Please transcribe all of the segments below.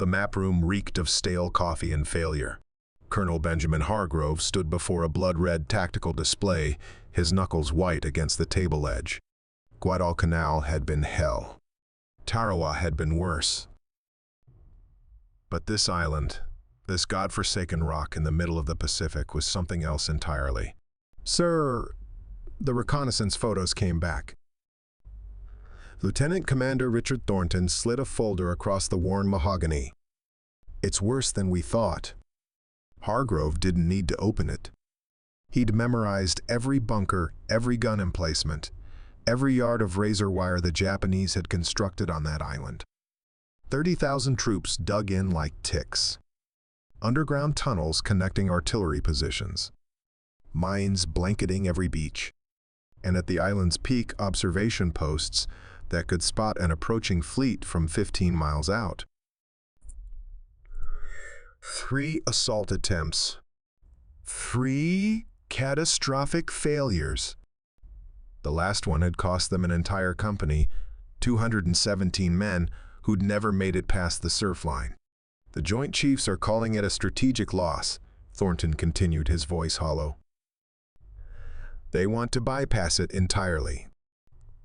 The map room reeked of stale coffee and failure. Colonel Benjamin Hargrove stood before a blood-red tactical display, his knuckles white against the table edge. Guadalcanal had been hell. Tarawa had been worse. But this island, this godforsaken rock in the middle of the Pacific, was something else entirely. "Sir," the reconnaissance photos came back. Lieutenant Commander Richard Thornton slid a folder across the worn mahogany. "It's worse than we thought." Hargrove didn't need to open it. He'd memorized every bunker, every gun emplacement, every yard of razor wire the Japanese had constructed on that island. 30,000 troops dug in like ticks. Underground tunnels connecting artillery positions. Mines blanketing every beach. And at the island's peak, observation posts that could spot an approaching fleet from 15 miles out. 3 assault attempts. 3 catastrophic failures. The last one had cost them an entire company, 217 men who'd never made it past the surf line. "The Joint Chiefs are calling it a strategic loss," Thornton continued, his voice hollow. "They want to bypass it entirely."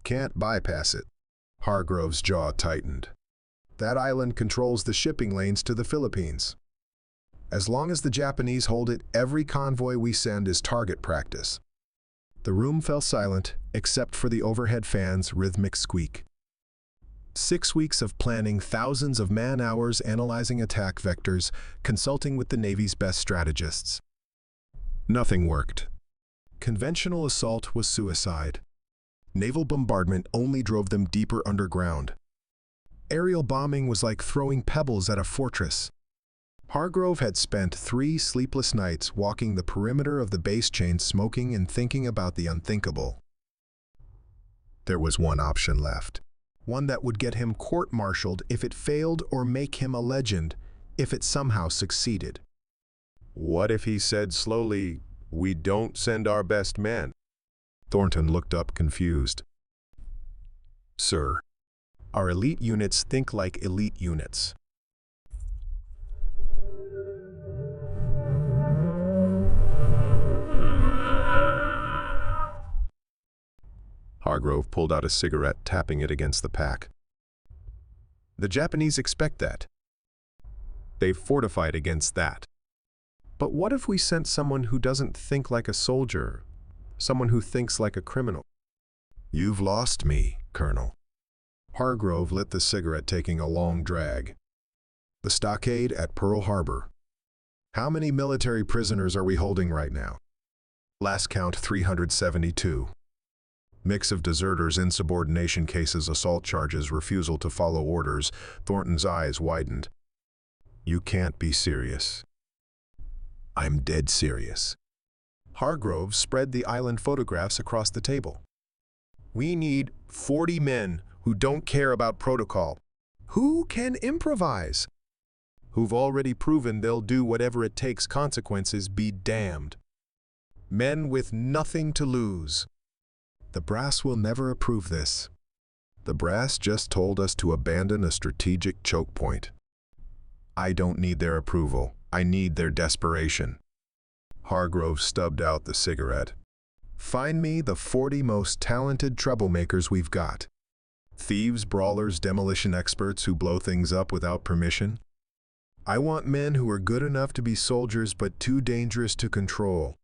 "Can't bypass it." Hargrove's jaw tightened. "That island controls the shipping lanes to the Philippines. As long as the Japanese hold it, every convoy we send is target practice." The room fell silent, except for the overhead fan's rhythmic squeak. 6 weeks of planning, thousands of man-hours analyzing attack vectors, consulting with the Navy's best strategists. Nothing worked. Conventional assault was suicide. Naval bombardment only drove them deeper underground. Aerial bombing was like throwing pebbles at a fortress. Hargrove had spent 3 sleepless nights walking the perimeter of the base chain, smoking and thinking about the unthinkable. There was one option left. One that would get him court-martialed if it failed, or make him a legend if it somehow succeeded. What if he said slowly, "We don't send our best men"? Thornton looked up, confused. "Sir, our elite units think like elite units." Hargrove pulled out a cigarette, tapping it against the pack. "The Japanese expect that. They've fortified against that. But what if we sent someone who doesn't think like a soldier, someone who thinks like a criminal?" "You've lost me, Colonel." Hargrove lit the cigarette, taking a long drag. "The stockade at Pearl Harbor. How many military prisoners are we holding right now?" "Last count, 372. Mix of deserters, insubordination cases, assault charges, refusal to follow orders." Thornton's eyes widened. "You can't be serious." "I'm dead serious." Hargrove spread the island photographs across the table. "We need 40 men who don't care about protocol, who can improvise, who've already proven they'll do whatever it takes, consequences be damned. Men with nothing to lose." "The brass will never approve this." "The brass just told us to abandon a strategic choke point." "I don't need their approval. I need their desperation." Hargrove stubbed out the cigarette. "Find me the 40 most talented troublemakers we've got. Thieves, brawlers, demolition experts who blow things up without permission. I want men who are good enough to be soldiers but too dangerous to control."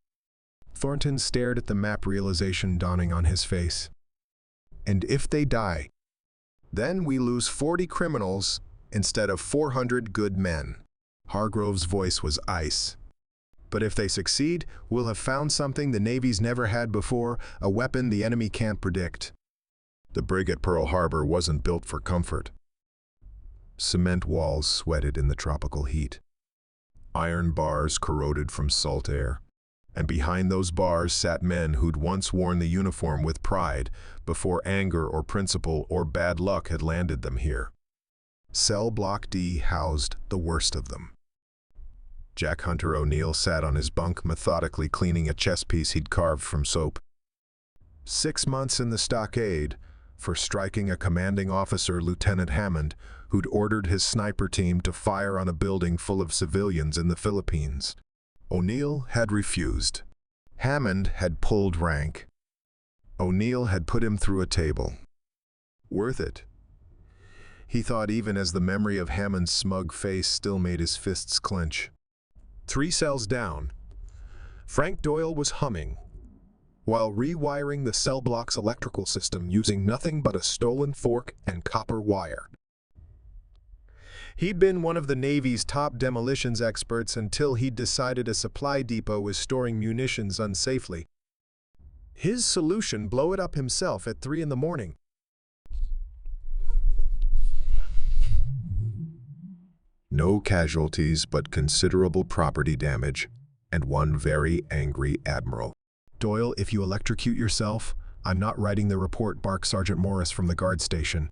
Thornton stared at the map, realization dawning on his face. "And if they die, then we lose 40 criminals instead of 400 good men." Hargrove's voice was ice. "But if they succeed, we'll have found something the Navy's never had before, a weapon the enemy can't predict." The brig at Pearl Harbor wasn't built for comfort. Cement walls sweated in the tropical heat. Iron bars corroded from salt air. And behind those bars sat men who'd once worn the uniform with pride before anger or principle or bad luck had landed them here. Cell Block D housed the worst of them. Jack Hunter O'Neill sat on his bunk, methodically cleaning a chess piece he'd carved from soap. 6 months in the stockade for striking a commanding officer, Lieutenant Hammond, who'd ordered his sniper team to fire on a building full of civilians in the Philippines. O'Neill had refused. Hammond had pulled rank. O'Neill had put him through a table. Worth it, he thought, even as the memory of Hammond's smug face still made his fists clench. 3 cells down, Frank Doyle was humming, while rewiring the cell block's electrical system using nothing but a stolen fork and copper wire. He'd been one of the Navy's top demolitions experts until he'd decided a supply depot was storing munitions unsafely. His solution: blow it up himself at 3 in the morning. No casualties, but considerable property damage, and one very angry admiral. "Doyle, if you electrocute yourself, I'm not writing the report," barked Sergeant Morris from the guard station.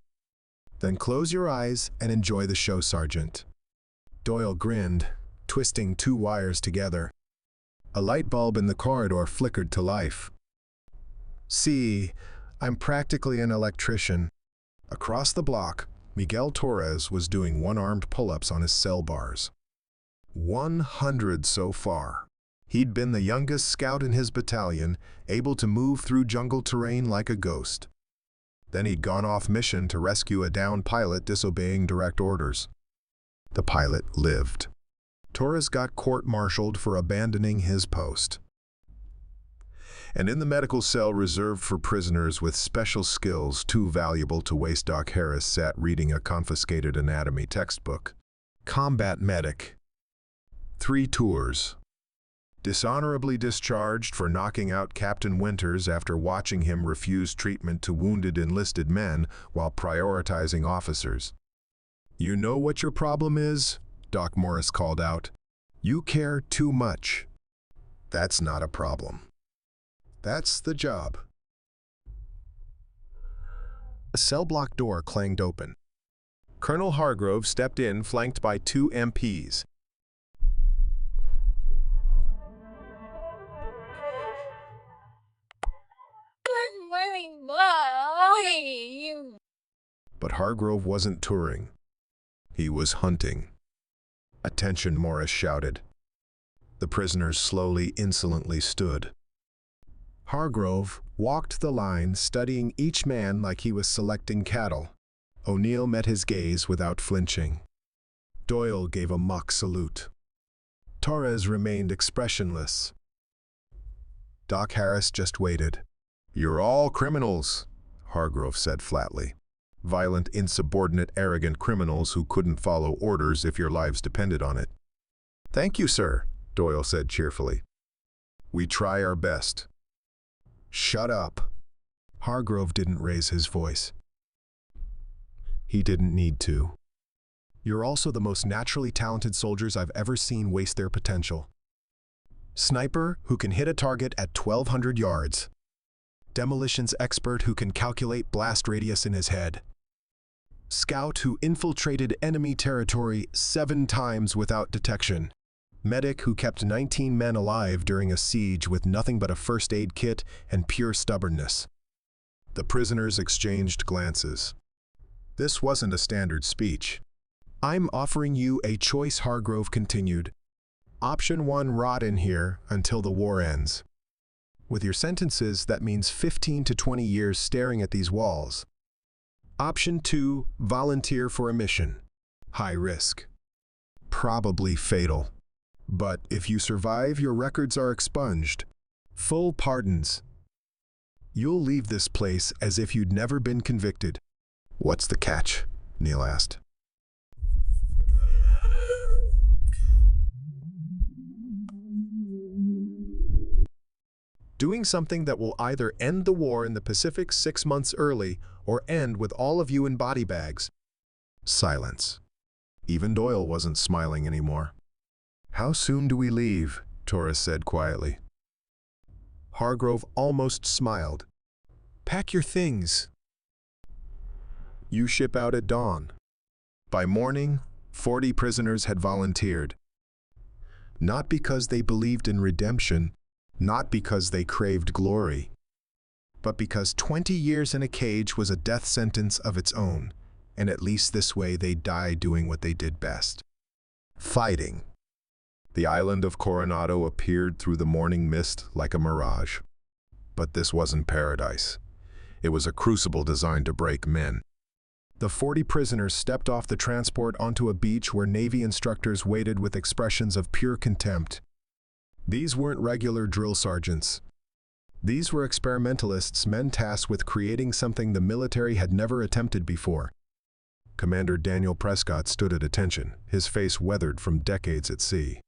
"Then close your eyes and enjoy the show, Sergeant." Doyle grinned, twisting 2 wires together. A light bulb in the corridor flickered to life. "See, I'm practically an electrician." Across the block, Miguel Torres was doing one-armed pull-ups on his cell bars. 100 so far. He'd been the youngest scout in his battalion, able to move through jungle terrain like a ghost. Then he'd gone off mission to rescue a downed pilot disobeying direct orders. The pilot lived. Torres got court-martialed for abandoning his post. And in the medical cell reserved for prisoners with special skills too valuable to waste, Doc Harris sat reading a confiscated anatomy textbook. Combat medic. 3 tours. Dishonorably discharged for knocking out Captain Winters after watching him refuse treatment to wounded enlisted men while prioritizing officers. "You know what your problem is?" Doc Morris called out. "You care too much." "That's not a problem. That's the job." A cell block door clanged open. Colonel Hargrove stepped in, flanked by 2 MPs. But Hargrove wasn't touring. He was hunting. "Attention," Morris shouted. The prisoners slowly, insolently stood. Hargrove walked the line, studying each man like he was selecting cattle. O'Neill met his gaze without flinching. Doyle gave a mock salute. Torres remained expressionless. Doc Harris just waited. "You're all criminals," Hargrove said flatly. "Violent, insubordinate, arrogant criminals who couldn't follow orders if your lives depended on it." "Thank you, sir," Doyle said cheerfully. "We try our best." "Shut up." Hargrove didn't raise his voice. He didn't need to. "You're also the most naturally talented soldiers I've ever seen waste their potential. Sniper who can hit a target at 1,200 yards. Demolitions expert who can calculate blast radius in his head. Scout who infiltrated enemy territory 7 times without detection. Medic who kept 19 men alive during a siege with nothing but a first aid kit and pure stubbornness." The prisoners exchanged glances. This wasn't a standard speech. "I'm offering you a choice," Hargrove continued. "Option 1, rot in here until the war ends. With your sentences, that means 15 to 20 years staring at these walls. Option 2, volunteer for a mission. High risk. Probably fatal. But if you survive, your records are expunged. Full pardons. You'll leave this place as if you'd never been convicted." "What's the catch?" Neil asked. "Doing something that will either end the war in the Pacific 6 months early or end with all of you in body bags." Silence. Even Doyle wasn't smiling anymore. "How soon do we leave?" Torres said quietly. Hargrove almost smiled. "Pack your things. You ship out at dawn." By morning, 40 prisoners had volunteered. Not because they believed in redemption, not because they craved glory, but because 20 years in a cage was a death sentence of its own, and at least this way they'd die doing what they did best: fighting. The island of Coronado appeared through the morning mist like a mirage. But this wasn't paradise. It was a crucible designed to break men. The 40 prisoners stepped off the transport onto a beach where Navy instructors waited with expressions of pure contempt. These weren't regular drill sergeants. These were experimentalists, men tasked with creating something the military had never attempted before. Commander Daniel Prescott stood at attention, his face weathered from decades at sea.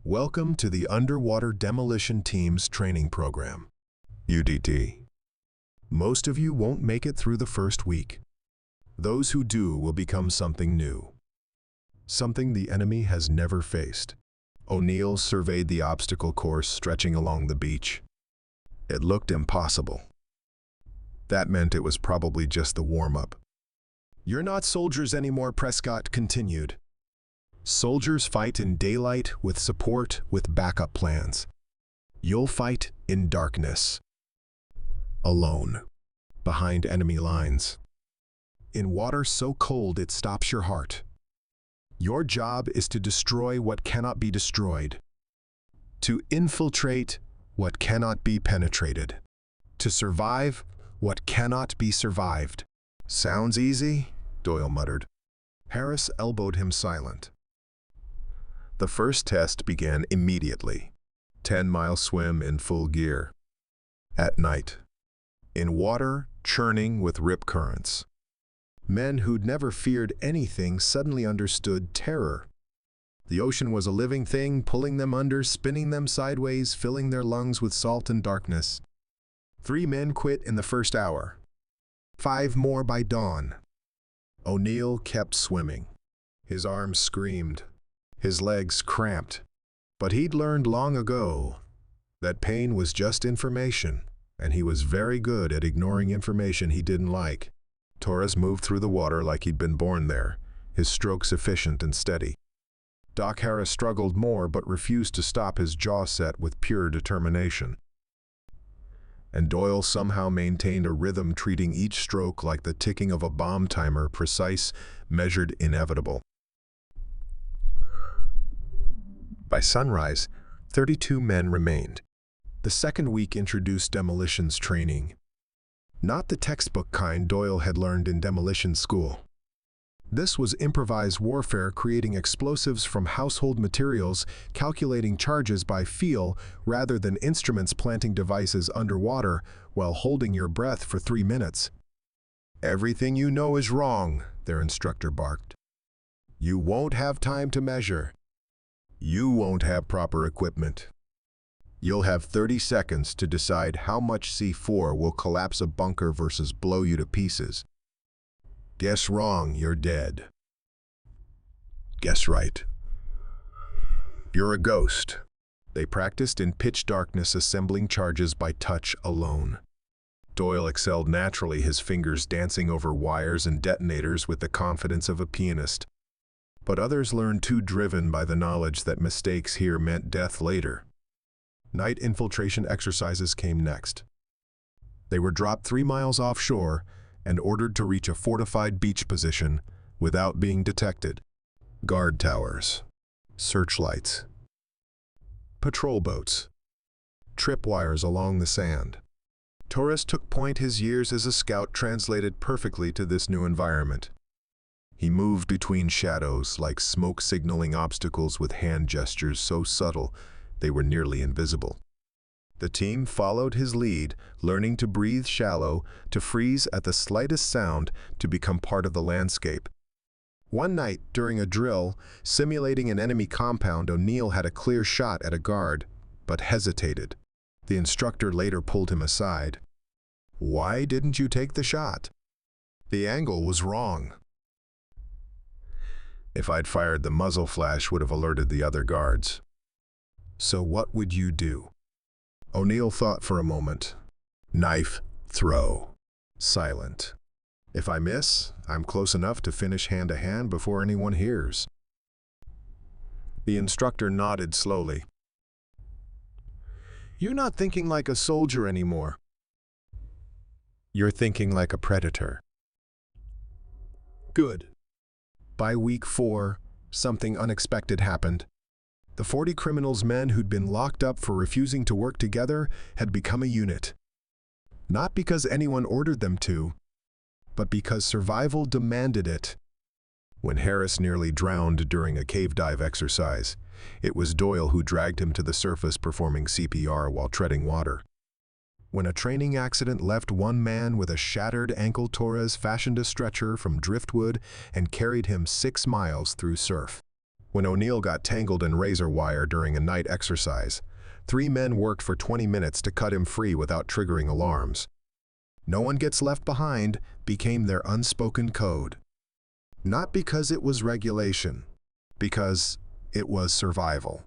Welcome to the Underwater Demolition Team's training program, UDT. Most of you won't make it through the first week. Those who do will become something new. Something the enemy has never faced. O'Neill surveyed the obstacle course stretching along the beach. It looked impossible. That meant it was probably just the warm-up. "You're not soldiers anymore," Prescott continued. "Soldiers fight in daylight, with support, with backup plans. You'll fight in darkness. Alone. Behind enemy lines. In water so cold it stops your heart. Your job is to destroy what cannot be destroyed. To infiltrate what cannot be penetrated. To survive what cannot be survived." "Sounds easy," Doyle muttered. Harris elbowed him silent. The first test began immediately. 10-mile swim in full gear. At night. In water churning with rip currents. Men who'd never feared anything suddenly understood terror. The ocean was a living thing, pulling them under, spinning them sideways, filling their lungs with salt and darkness. 3 men quit in the first hour. 5 more by dawn. O'Neill kept swimming. His arms screamed. His legs cramped. But he'd learned long ago that pain was just information, and he was very good at ignoring information he didn't like. Torres moved through the water like he'd been born there, his strokes efficient and steady. Doc Harris struggled more but refused to stop, his jaw set with pure determination. And Doyle somehow maintained a rhythm, treating each stroke like the ticking of a bomb timer, precise, measured, inevitable. By sunrise, 32 men remained. The second week introduced demolitions training. Not the textbook kind Doyle had learned in demolition school. This was improvised warfare, creating explosives from household materials, calculating charges by feel rather than instruments, planting devices underwater while holding your breath for 3 minutes. "Everything you know is wrong," their instructor barked. "You won't have time to measure. You won't have proper equipment. You'll have 30 seconds to decide how much C4 will collapse a bunker versus blow you to pieces. Guess wrong, you're dead. Guess right, you're a ghost." They practiced in pitch darkness, assembling charges by touch alone. Doyle excelled naturally, his fingers dancing over wires and detonators with the confidence of a pianist. But others learned too, driven by the knowledge that mistakes here meant death later. Night infiltration exercises came next. They were dropped 3 miles offshore and ordered to reach a fortified beach position without being detected. Guard towers, searchlights, patrol boats, tripwires along the sand. Torres took point. His years as a scout translated perfectly to this new environment. He moved between shadows like smoke, signaling obstacles with hand gestures so subtle they were nearly invisible. The team followed his lead, learning to breathe shallow, to freeze at the slightest sound, to become part of the landscape. One night, during a drill, simulating an enemy compound, O'Neill had a clear shot at a guard, but hesitated. The instructor later pulled him aside. "Why didn't you take the shot?" "The angle was wrong." "If I'd fired, the muzzle flash would have alerted the other guards." "So what would you do?" O'Neill thought for a moment. "Knife, throw. Silent. If I miss, I'm close enough to finish hand-to-hand before anyone hears." The instructor nodded slowly. "You're not thinking like a soldier anymore. You're thinking like a predator." Good. By week 4, something unexpected happened. The 40 criminals men who'd been locked up for refusing to work together had become a unit. Not because anyone ordered them to, but because survival demanded it. When Harris nearly drowned during a cave dive exercise, it was Doyle who dragged him to the surface performing CPR while treading water. When a training accident left one man with a shattered ankle, Torres fashioned a stretcher from driftwood and carried him 6 miles through surf. When O'Neill got tangled in razor wire during a night exercise, 3 men worked for 20 minutes to cut him free without triggering alarms. "No one gets left behind" became their unspoken code. Not because it was regulation, because it was survival.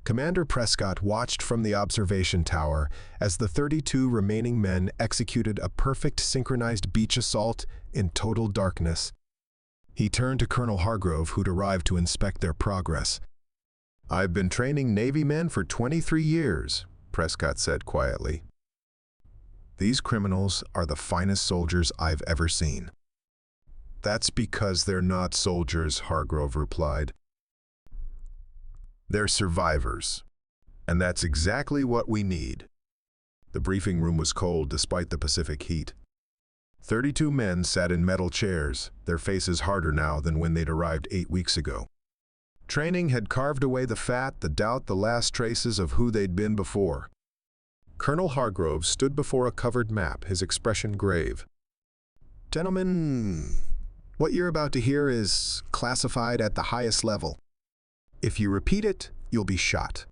Commander Prescott watched from the observation tower as the 32 remaining men executed a perfect synchronized beach assault in total darkness. He turned to Colonel Hargrove, who'd arrived to inspect their progress. "I've been training Navy men for 23 years, Prescott said quietly. "These criminals are the finest soldiers I've ever seen." "That's because they're not soldiers," Hargrove replied. "They're survivors. And that's exactly what we need." The briefing room was cold despite the Pacific heat. 32 men sat in metal chairs, their faces harder now than when they'd arrived 8 weeks ago. Training had carved away the fat, the doubt, the last traces of who they'd been before. Colonel Hargrove stood before a covered map, his expression grave. "Gentlemen, what you're about to hear is classified at the highest level. If you repeat it, you'll be shot.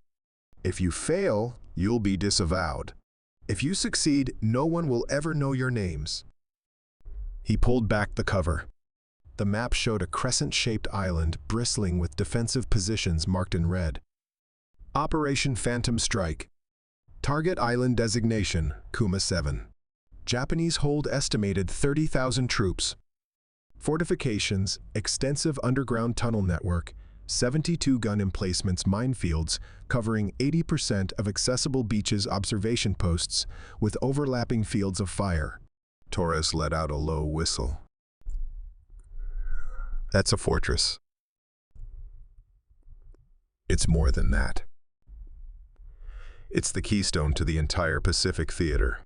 If you fail, you'll be disavowed. If you succeed, no one will ever know your names." He pulled back the cover. The map showed a crescent-shaped island bristling with defensive positions marked in red. Operation Phantom Strike. Target island designation, Kuma 7. Japanese hold estimated 30,000 troops. Fortifications, extensive underground tunnel network, 72 gun emplacements, minefields covering 80% of accessible beaches, observation posts with overlapping fields of fire. Torres let out a low whistle. "That's a fortress. It's more than that. It's the keystone to the entire Pacific theater.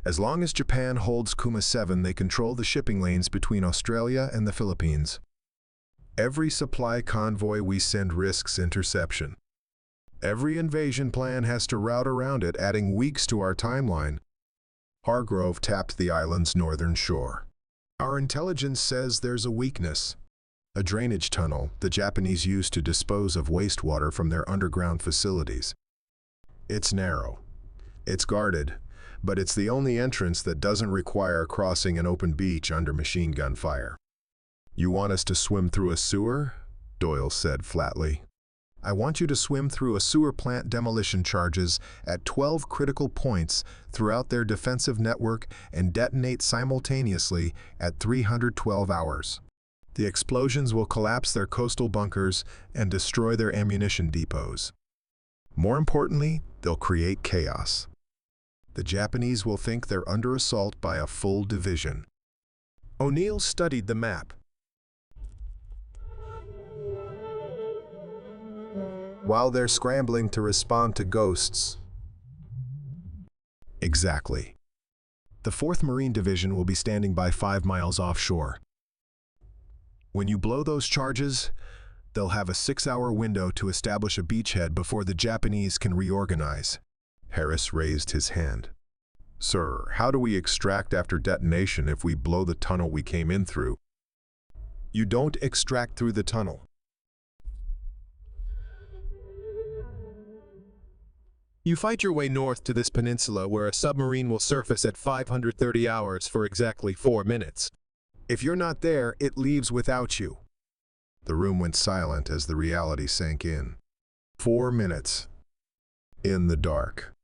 As long as Japan holds Kuma 7, they control the shipping lanes between Australia and the Philippines. Every supply convoy we send risks interception. Every invasion plan has to route around it, adding weeks to our timeline." Hargrove tapped the island's northern shore. "Our intelligence says there's a weakness. A drainage tunnel the Japanese use to dispose of wastewater from their underground facilities. It's narrow. It's guarded, but it's the only entrance that doesn't require crossing an open beach under machine gun fire." "You want us to swim through a sewer?" Doyle said flatly. "I want you to swim through a sewer plant demolition charges at 12 critical points throughout their defensive network and detonate simultaneously at 312 hours. The explosions will collapse their coastal bunkers and destroy their ammunition depots. More importantly, they'll create chaos. The Japanese will think they're under assault by a full division." O'Neill studied the map. "While they're scrambling to respond to ghosts." "Exactly. The 4th Marine Division will be standing by 5 miles offshore. When you blow those charges, they'll have a 6-hour window to establish a beachhead before the Japanese can reorganize." Harris raised his hand. "Sir, how do we extract after detonation if we blow the tunnel we came in through?" "You don't extract through the tunnel. You fight your way north to this peninsula where a submarine will surface at 530 hours for exactly 4 minutes. If you're not there, it leaves without you." The room went silent as the reality sank in. 4 minutes. In the dark.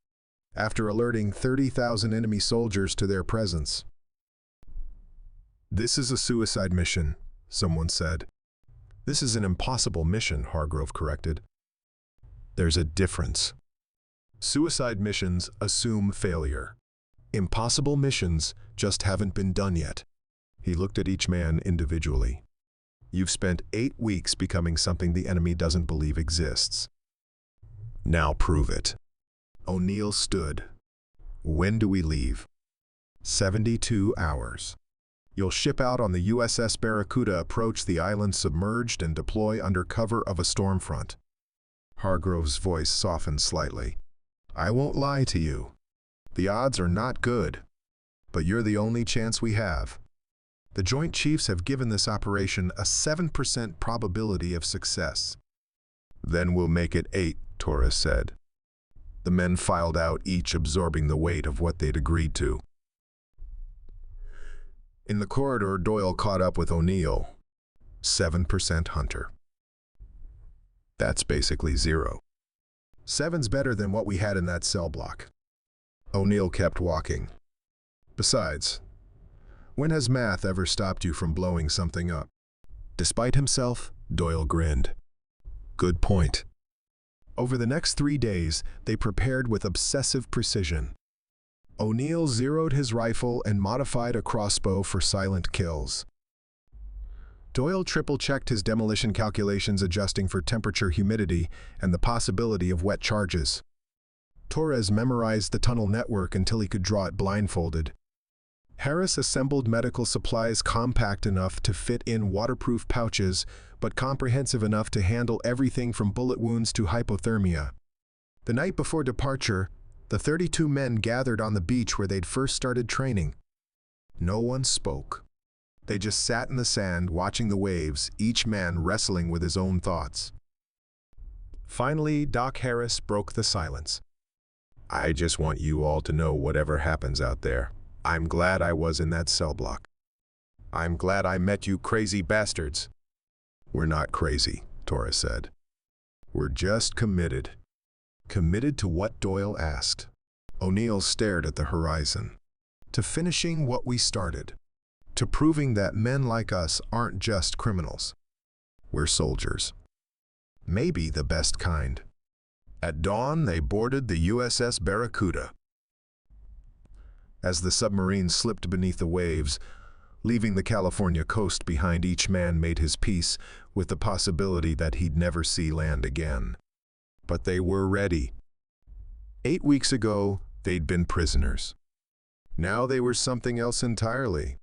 After alerting 30,000 enemy soldiers to their presence. "This is a suicide mission," someone said. "This is an impossible mission," Hargrove corrected. "There's a difference. Suicide missions assume failure. Impossible missions just haven't been done yet." He looked at each man individually. You've spent 8 weeks becoming something the enemy doesn't believe exists. Now prove it. O'Neill stood. When do we leave? 72 hours. You'll ship out on the USS Barracuda, approach the island submerged, and deploy under cover of a storm front. Hargrove's voice softened slightly. I won't lie to you. The odds are not good, but you're the only chance we have. The Joint Chiefs have given this operation a 7% probability of success. Then we'll make it 8, Torres said. The men filed out, each absorbing the weight of what they'd agreed to. In the corridor, Doyle caught up with O'Neill. 7% Hunter. That's basically 0. 7's better than what we had in that cell block. O'Neill kept walking. Besides, when has math ever stopped you from blowing something up? Despite himself, Doyle grinned. Good point. Over the next 3 days, they prepared with obsessive precision. O'Neill zeroed his rifle and modified a crossbow for silent kills. Doyle triple-checked his demolition calculations, adjusting for temperature, humidity, and the possibility of wet charges. Torres memorized the tunnel network until he could draw it blindfolded. Harris assembled medical supplies compact enough to fit in waterproof pouches, but comprehensive enough to handle everything from bullet wounds to hypothermia. The night before departure, the 32 men gathered on the beach where they'd first started training. No one spoke. They just sat in the sand, watching the waves, each man wrestling with his own thoughts. Finally, Doc Harris broke the silence. I just want you all to know, whatever happens out there, I'm glad I was in that cell block. I'm glad I met you crazy bastards. We're not crazy, Torres said. We're just committed. Committed to what? Doyle asked. O'Neill stared at the horizon. To finishing what we started. To proving that men like us aren't just criminals. We're soldiers. Maybe the best kind. At dawn, they boarded the USS Barracuda. As the submarine slipped beneath the waves, leaving the California coast behind, each man made his peace with the possibility that he'd never see land again. But they were ready. 8 weeks ago, they'd been prisoners. Now they were something else entirely.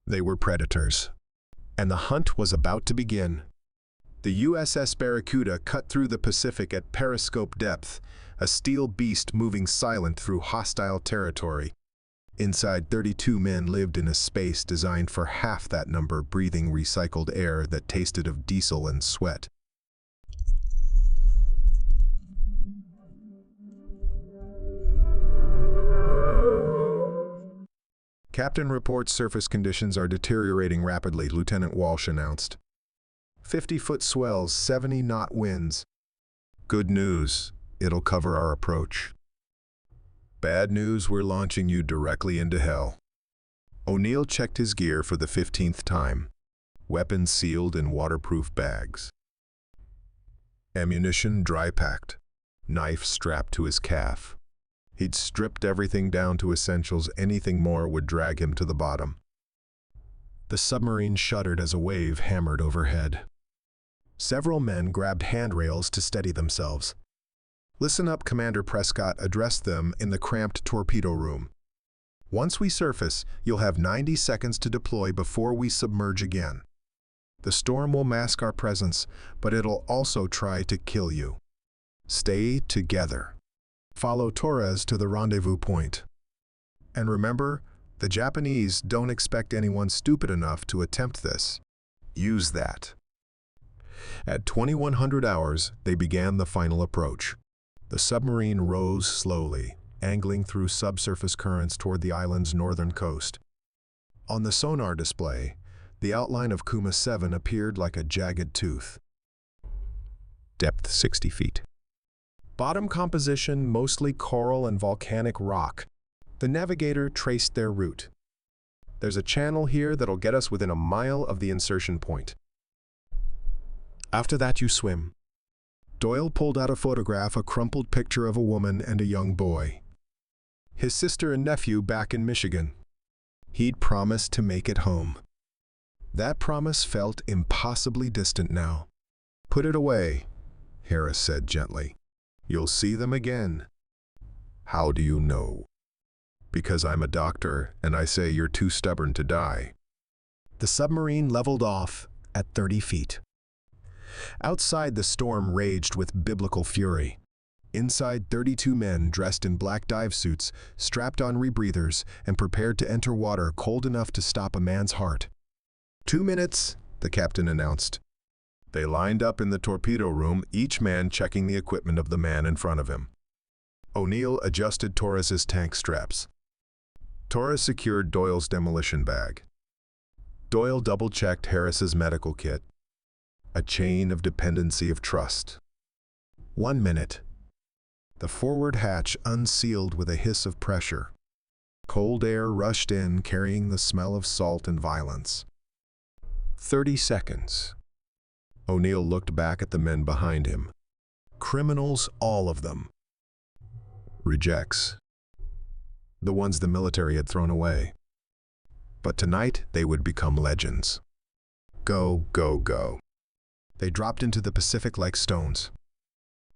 They were predators. And the hunt was about to begin. The USS Barracuda cut through the Pacific at periscope depth, a steel beast moving silent through hostile territory. Inside, 32 men lived in a space designed for half that number, breathing recycled air that tasted of diesel and sweat. Captain reports surface conditions are deteriorating rapidly, Lieutenant Walsh announced. 50-foot swells, 70-knot winds. Good news, it'll cover our approach. Bad news, we're launching you directly into hell. O'Neill checked his gear for the 15th time. Weapons sealed in waterproof bags. Ammunition dry-packed. Knife strapped to his calf. He'd stripped everything down to essentials. Anything more would drag him to the bottom. The submarine shuddered as a wave hammered overhead. Several men grabbed handrails to steady themselves. Listen up, Commander Prescott addressed them in the cramped torpedo room. Once we surface, you'll have 90 seconds to deploy before we submerge again. The storm will mask our presence, but it'll also try to kill you. Stay together. Follow Torres to the rendezvous point. And remember, the Japanese don't expect anyone stupid enough to attempt this. Use that. At 2100 hours, they began the final approach. The submarine rose slowly, angling through subsurface currents toward the island's northern coast. On the sonar display, the outline of Kuma 7 appeared like a jagged tooth. Depth 60 feet. Bottom composition mostly coral and volcanic rock. The navigator traced their route. There's a channel here that'll get us within a mile of the insertion point. After that, you swim. Doyle pulled out a photograph, a crumpled picture of a woman and a young boy. His sister and nephew back in Michigan. He'd promised to make it home. That promise felt impossibly distant now. "Put it away," Harris said gently. "You'll see them again." "How do you know?" "Because I'm a doctor, and I say you're too stubborn to die." The submarine leveled off at 30 feet. Outside, the storm raged with biblical fury. Inside, 32 men dressed in black dive suits, strapped on rebreathers, and prepared to enter water cold enough to stop a man's heart. 2 minutes, the captain announced. They lined up in the torpedo room, each man checking the equipment of the man in front of him. O'Neill adjusted Torres's tank straps. Torres secured Doyle's demolition bag. Doyle double-checked Harris's medical kit. A chain of dependency of trust. 1 minute. The forward hatch unsealed with a hiss of pressure. Cold air rushed in, carrying the smell of salt and violence. 30 seconds. O'Neill looked back at the men behind him. Criminals, all of them. Rejects. The ones the military had thrown away. But tonight, they would become legends. Go, go, go. They dropped into the Pacific like stones.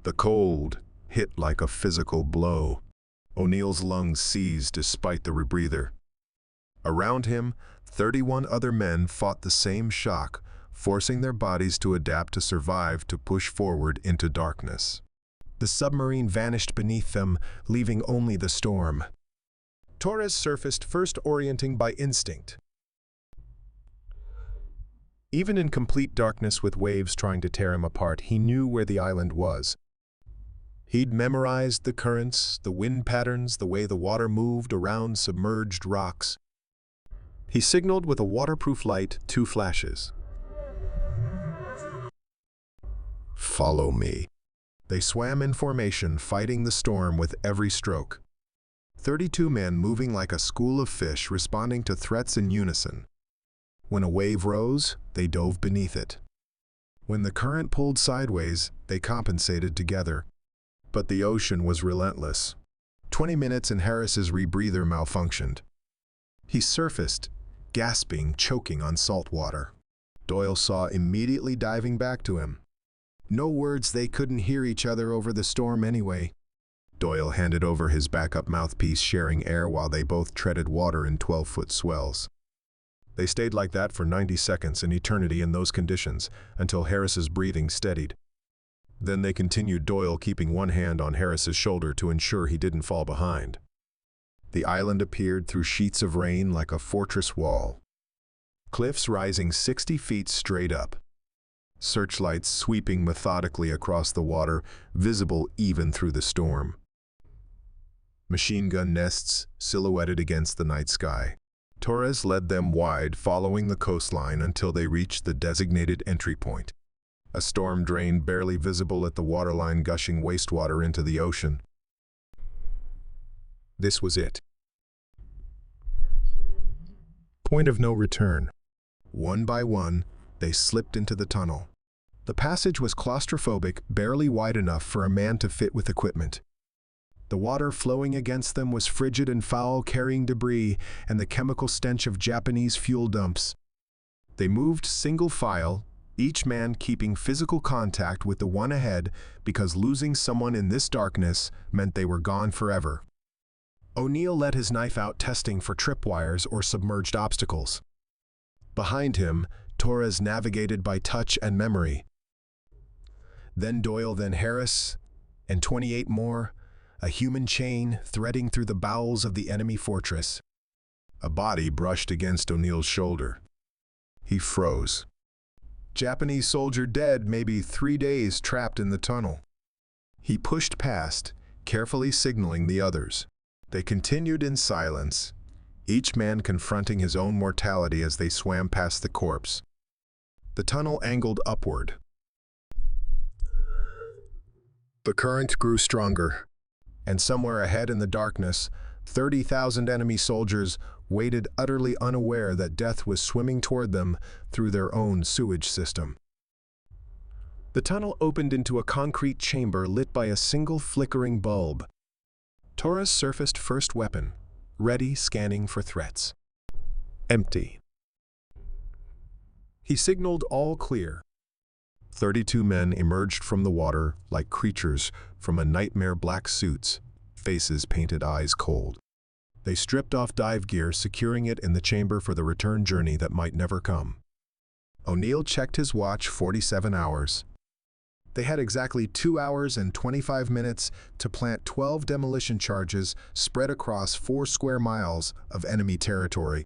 The cold hit like a physical blow. O'Neill's lungs seized despite the rebreather. Around him, 31 other men fought the same shock, forcing their bodies to adapt to survive, to push forward into darkness. The submarine vanished beneath them, leaving only the storm. Torres surfaced, first orienting by instinct. Even in complete darkness with waves trying to tear him apart, he knew where the island was. He'd memorized the currents, the wind patterns, the way the water moved around submerged rocks. He signaled with a waterproof light, 2 flashes. "Follow me." They swam in formation, fighting the storm with every stroke. 32 men moving like a school of fish, responding to threats in unison. When a wave rose, they dove beneath it. When the current pulled sideways, they compensated together. But the ocean was relentless. 20 minutes and Harris's rebreather malfunctioned. He surfaced, gasping, choking on salt water. Doyle saw immediately, diving back to him. No words, they couldn't hear each other over the storm anyway. Doyle handed over his backup mouthpiece, sharing air while they both treaded water in 12-foot swells. They stayed like that for 90 seconds, an eternity in those conditions, until Harris's breathing steadied. Then they continued, Doyle keeping one hand on Harris's shoulder to ensure he didn't fall behind. The island appeared through sheets of rain like a fortress wall. Cliffs rising 60 feet straight up. Searchlights sweeping methodically across the water, visible even through the storm. Machine gun nests silhouetted against the night sky. Torres led them wide, following the coastline until they reached the designated entry point. A storm drain barely visible at the waterline, gushing wastewater into the ocean. This was it. Point of no return. One by one, they slipped into the tunnel. The passage was claustrophobic, barely wide enough for a man to fit with equipment. The water flowing against them was frigid and foul, carrying debris and the chemical stench of Japanese fuel dumps. They moved single file, each man keeping physical contact with the one ahead, because losing someone in this darkness meant they were gone forever. O'Neill let his knife out, testing for tripwires or submerged obstacles. Behind him, Torres navigated by touch and memory. Then Doyle, then Harris, and 28 more, a human chain threading through the bowels of the enemy fortress. A body brushed against O'Neill's shoulder. He froze. Japanese soldier dead, maybe 3 days trapped in the tunnel. He pushed past, carefully signaling the others. They continued in silence, each man confronting his own mortality as they swam past the corpse. The tunnel angled upward. The current grew stronger, and somewhere ahead in the darkness, 30,000 enemy soldiers waited, utterly unaware that death was swimming toward them through their own sewage system. The tunnel opened into a concrete chamber lit by a single flickering bulb. Torres surfaced, first weapon, ready, scanning for threats. Empty. He signaled all clear. 32 men emerged from the water like creatures from a nightmare, black suits, faces painted, eyes cold. They stripped off dive gear, securing it in the chamber for the return journey that might never come. O'Neill checked his watch. 47 hours. They had exactly 2 hours and 25 minutes to plant 12 demolition charges spread across 4 square miles of enemy territory.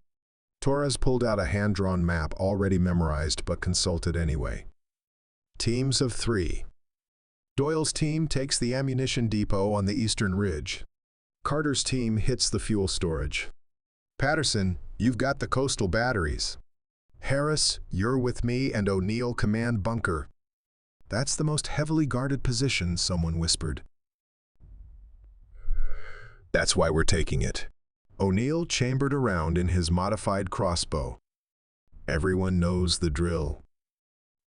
Torres pulled out a hand-drawn map already memorized but consulted anyway. Teams of 3. Doyle's team takes the ammunition depot on the eastern ridge. Carter's team hits the fuel storage. Patterson, you've got the coastal batteries. Harris, you're with me and O'Neill command bunker. That's the most heavily guarded position, someone whispered. That's why we're taking it. O'Neill chambered around in his modified crossbow. Everyone knows the drill.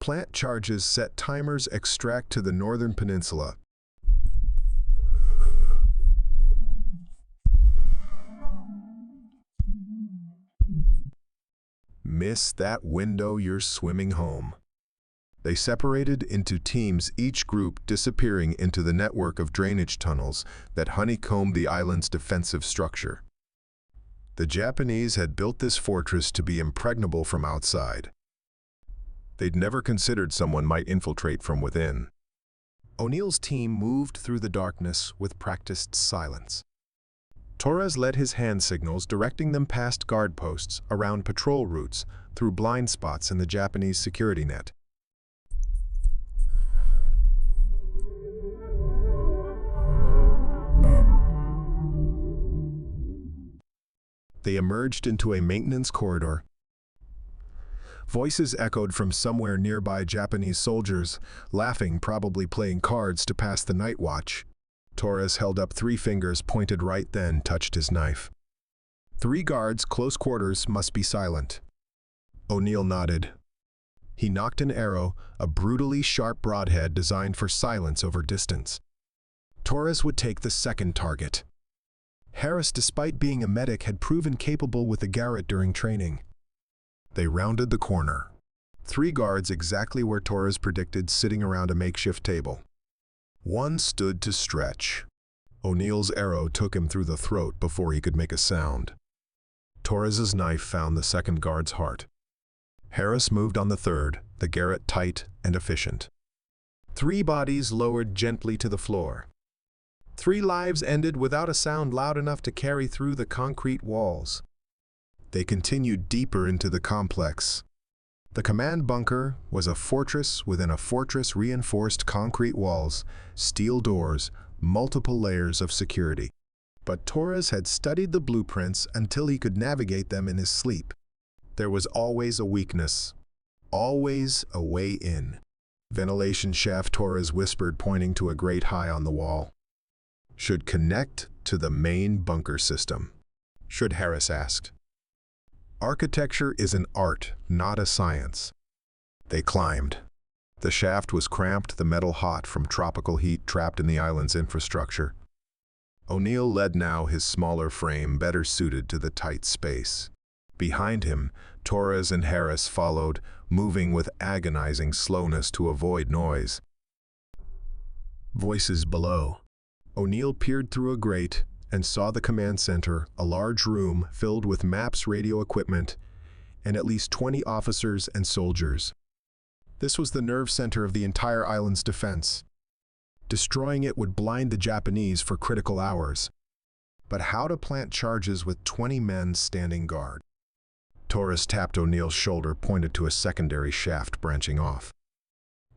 Plant charges, set timers, extract to the northern peninsula. Miss that window, you're swimming home. They separated into teams, each group disappearing into the network of drainage tunnels that honeycombed the island's defensive structure. The Japanese had built this fortress to be impregnable from outside. They'd never considered someone might infiltrate from within. O'Neill's team moved through the darkness with practiced silence. Torres led his hand signals, directing them past guard posts, around patrol routes, through blind spots in the Japanese security net. They emerged into a maintenance corridor. Voices echoed from somewhere nearby, Japanese soldiers, laughing, probably playing cards to pass the night watch. Torres held up 3 fingers, pointed right, then touched his knife. 3 guards, close quarters, must be silent. O'Neill nodded. He knocked an arrow, a brutally sharp broadhead designed for silence over distance. Torres would take the second target. Harris, despite being a medic, had proven capable with the Garrett during training. They rounded the corner. 3 guards, exactly where Torres predicted, sitting around a makeshift table. One stood to stretch. O'Neill's arrow took him through the throat before he could make a sound. Torres's knife found the second guard's heart. Harris moved on the third, the Garrett tight and efficient. 3 bodies lowered gently to the floor. 3 lives ended without a sound loud enough to carry through the concrete walls. They continued deeper into the complex. The command bunker was a fortress within a fortress, reinforced concrete walls, steel doors, multiple layers of security. But Torres had studied the blueprints until he could navigate them in his sleep. There was always a weakness, always a way in. Ventilation shaft, Torres whispered, pointing to a grate high on the wall. Should connect to the main bunker system. Should, Harris asked. Architecture is an art, not a science. They climbed. The shaft was cramped, the metal hot from tropical heat trapped in the island's infrastructure. O'Neill led now, his smaller frame better suited to the tight space. Behind him, Torres and Harris followed, moving with agonizing slowness to avoid noise. Voices below. O'Neill peered through a grate and saw the command center, a large room filled with maps, radio equipment, and at least 20 officers and soldiers. This was the nerve center of the entire island's defense. Destroying it would blind the Japanese for critical hours. But how to plant charges with 20 men standing guard? Torres tapped O'Neill's shoulder, pointed to a secondary shaft branching off.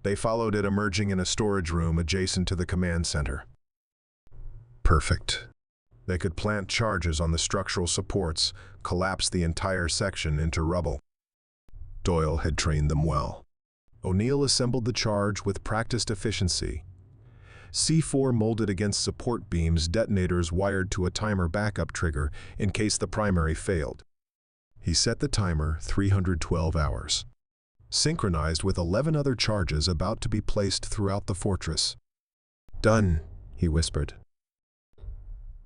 They followed it, emerging in a storage room adjacent to the command center. Perfect. They could plant charges on the structural supports, collapse the entire section into rubble. Doyle had trained them well. O'Neill assembled the charge with practiced efficiency. C4 molded against support beams, detonators wired to a timer backup trigger in case the primary failed. He set the timer 312 hours. Synchronized with 11 other charges about to be placed throughout the fortress. Done, he whispered.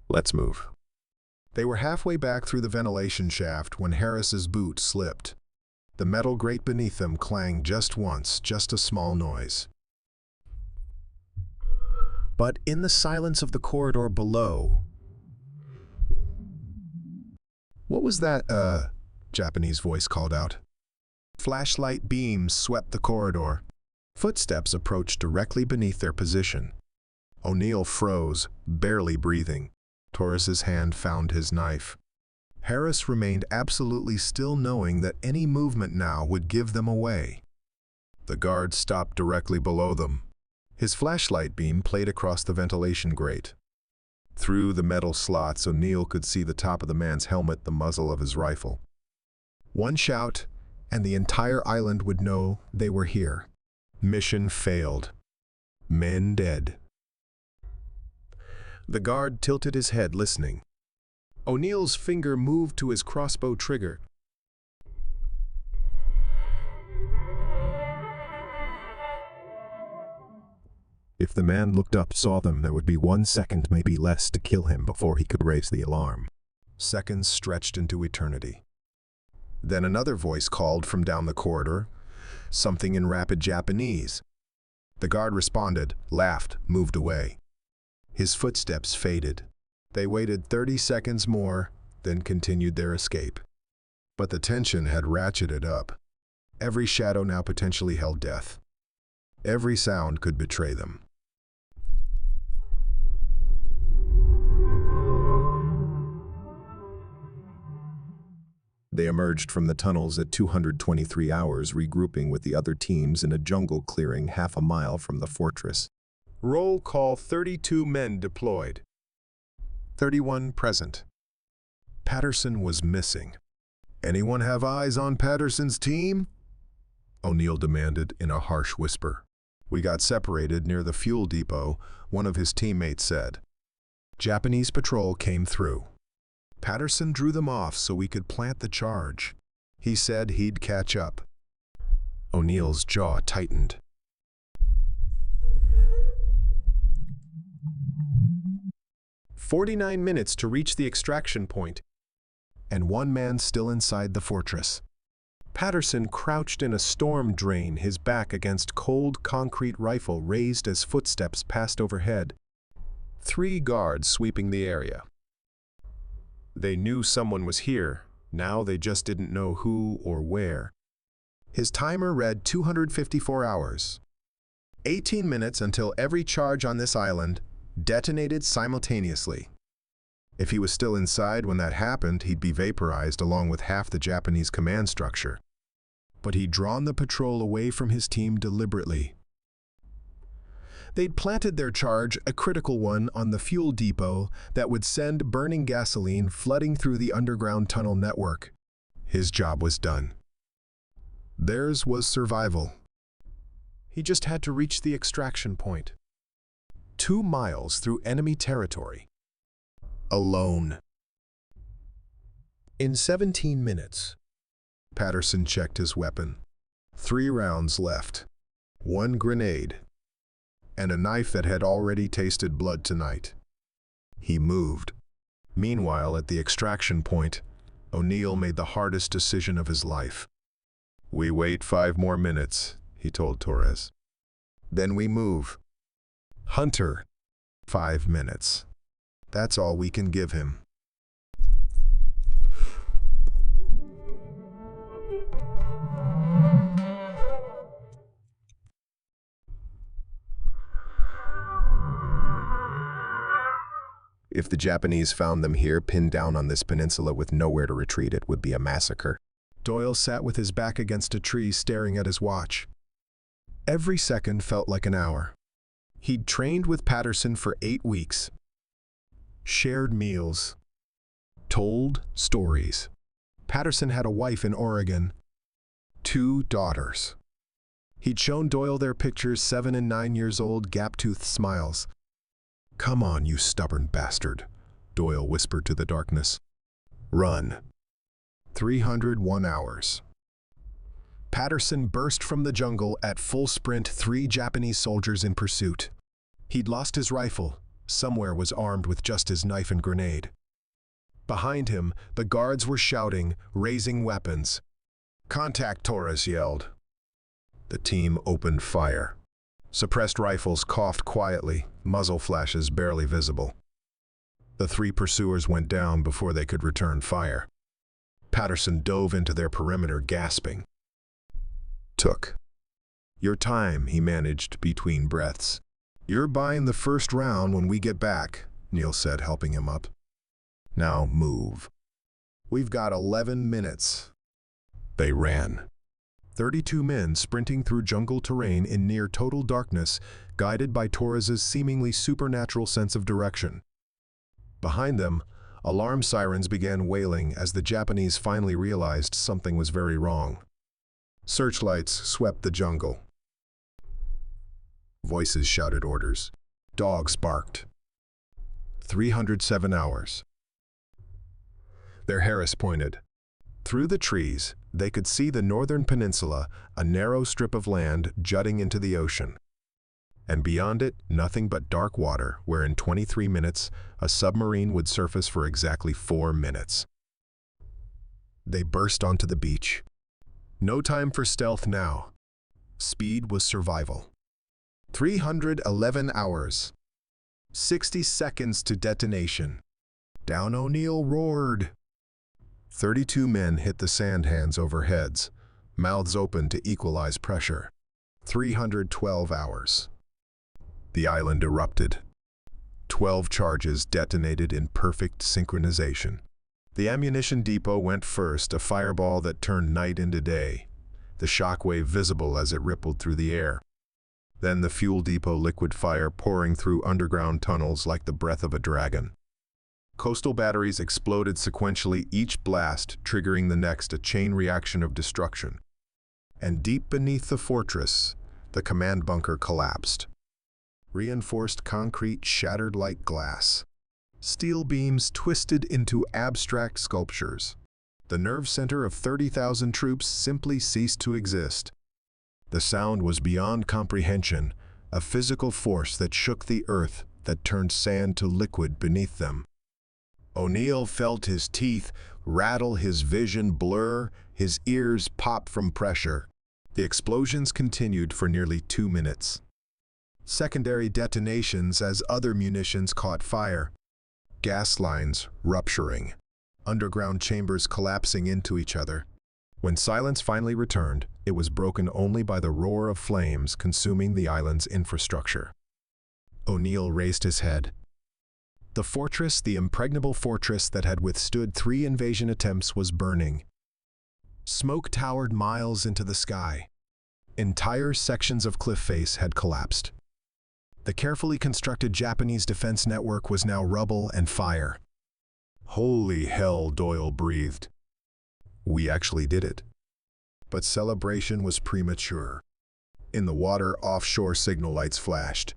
Let's move. They were halfway back through the ventilation shaft when Harris's boot slipped. The metal grate beneath them clanged just once, just a small noise. But in the silence of the corridor below... "What was that, Japanese voice called out. Flashlight beams swept the corridor. Footsteps approached directly beneath their position. O'Neill froze, barely breathing. Torres's hand found his knife. Harris remained absolutely still, knowing that any movement now would give them away. The guard stopped directly below them. His flashlight beam played across the ventilation grate. Through the metal slots, O'Neill could see the top of the man's helmet, the muzzle of his rifle. One shout, and the entire island would know they were here. Mission failed. Men dead. The guard tilted his head, listening. O'Neill's finger moved to his crossbow trigger. If the man looked up, saw them, there would be 1 second, maybe less, to kill him before he could raise the alarm. Seconds stretched into eternity. Then another voice called from down the corridor, something in rapid Japanese. The guard responded, laughed, moved away. His footsteps faded. They waited 30 seconds more, then continued their escape. But the tension had ratcheted up. Every shadow now potentially held death. Every sound could betray them. They emerged from the tunnels at 223 hours, regrouping with the other teams in a jungle clearing half a mile from the fortress. Roll call: 32 men deployed. 31 present. Patterson was missing. Anyone have eyes on Patterson's team? O'Neill demanded in a harsh whisper. We got separated near the fuel depot, one of his teammates said. Japanese patrol came through. Patterson drew them off so we could plant the charge. He said he'd catch up. O'Neill's jaw tightened. "49 minutes to reach the extraction point, and one man still inside the fortress." Patterson crouched in a storm drain, his back against cold concrete, rifle raised as footsteps passed overhead. 3 guards sweeping the area. They knew someone was here, now they just didn't know who or where. His timer read 254 hours. 18 minutes until every charge on this island detonated simultaneously. If he was still inside when that happened, he'd be vaporized along with half the Japanese command structure. But he'd drawn the patrol away from his team deliberately. They'd planted their charge, a critical one, on the fuel depot that would send burning gasoline flooding through the underground tunnel network. His job was done. Theirs was survival. He just had to reach the extraction point. 2 miles through enemy territory. Alone. In 17 minutes, Patterson checked his weapon. 3 rounds left. 1 grenade. And a knife that had already tasted blood tonight. He moved. Meanwhile, at the extraction point, O'Neill made the hardest decision of his life. We wait 5 more minutes, he told Torres. Then we move. Hunter, 5 minutes. That's all we can give him. If the Japanese found them here, pinned down on this peninsula with nowhere to retreat, it would be a massacre. Doyle sat with his back against a tree, staring at his watch. Every second felt like an hour. He'd trained with Patterson for 8 weeks. Shared meals. Told stories. Patterson had a wife in Oregon. 2 daughters. He'd shown Doyle their pictures, 7 and 9 years old, gap-toothed smiles. Come on, you stubborn bastard, Doyle whispered to the darkness. Run. 301 hours. Patterson burst from the jungle at full sprint, 3 Japanese soldiers in pursuit. He'd lost his rifle. Somewhere was armed with just his knife and grenade. Behind him, the guards were shouting, raising weapons. "Contact," Torres yelled. The team opened fire. Suppressed rifles coughed quietly, muzzle flashes barely visible. The three pursuers went down before they could return fire. Patterson dove into their perimeter, gasping. "Took your time," he managed between breaths. "You're buying the first round when we get back," Neil said, helping him up. "Now move. We've got 11 minutes. They ran. 32 men sprinting through jungle terrain in near total darkness, guided by Torres's seemingly supernatural sense of direction. Behind them, alarm sirens began wailing as the Japanese finally realized something was very wrong. Searchlights swept the jungle. Voices shouted orders. Dogs barked. 307 hours. Their Harris pointed. Through the trees, they could see the northern peninsula, a narrow strip of land jutting into the ocean. And beyond it, nothing but dark water, where in 23 minutes, a submarine would surface for exactly 4 minutes. They burst onto the beach. No time for stealth now. Speed was survival. 311 hours. 60 seconds to detonation. Down O'Neill roared. 32 men hit the sand hands over heads, mouths open to equalize pressure. 312 hours. The island erupted. 12 charges detonated in perfect synchronization. The ammunition depot went first, a fireball that turned night into day, the shockwave visible as it rippled through the air. Then the fuel depot, liquid fire pouring through underground tunnels like the breath of a dragon. Coastal batteries exploded sequentially, each blast triggering the next, a chain reaction of destruction. And deep beneath the fortress, the command bunker collapsed. Reinforced concrete shattered like glass. Steel beams twisted into abstract sculptures. The nerve center of 30,000 troops simply ceased to exist. The sound was beyond comprehension, a physical force that shook the earth, that turned sand to liquid beneath them. O'Neill felt his teeth rattle, his vision blur, his ears pop from pressure. The explosions continued for nearly 2 minutes. Secondary detonations as other munitions caught fire. Gas lines rupturing. Underground chambers collapsing into each other. When silence finally returned, it was broken only by the roar of flames consuming the island's infrastructure. O'Neill raised his head. The fortress, the impregnable fortress that had withstood 3 invasion attempts, was burning. Smoke towered miles into the sky. Entire sections of cliff face had collapsed. The carefully constructed Japanese defense network was now rubble and fire. "Holy hell," Doyle breathed. "We actually did it." But celebration was premature. In the water, offshore signal lights flashed.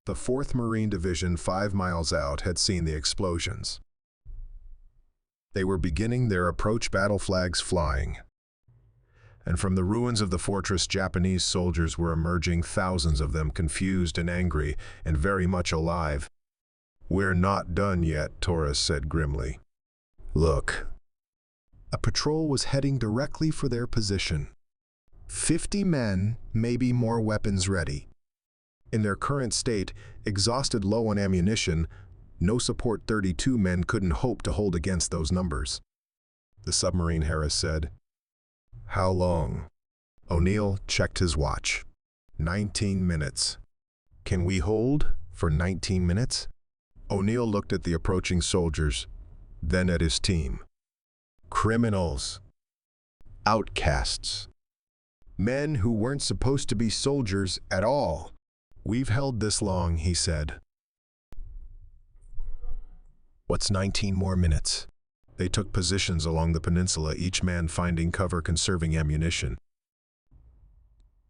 The 4th Marine Division, 5 miles out, had seen the explosions. They were beginning their approach, battle flags flying. And from the ruins of the fortress, Japanese soldiers were emerging, thousands of them, confused and angry, and very much alive. "We're not done yet," Torres said grimly. "Look." A patrol was heading directly for their position. 50 men, maybe more, weapons ready. In their current state, exhausted, low on ammunition, no support, 32 men couldn't hope to hold against those numbers. The submarine, Harris said. "How long?" O'Neill checked his watch. 19 minutes. "Can we hold for 19 minutes? O'Neill looked at the approaching soldiers, then at his team. Criminals. Outcasts. Men who weren't supposed to be soldiers at all. "We've held this long," he said. "What's 19 more minutes?" They took positions along the peninsula, each man finding cover, conserving ammunition.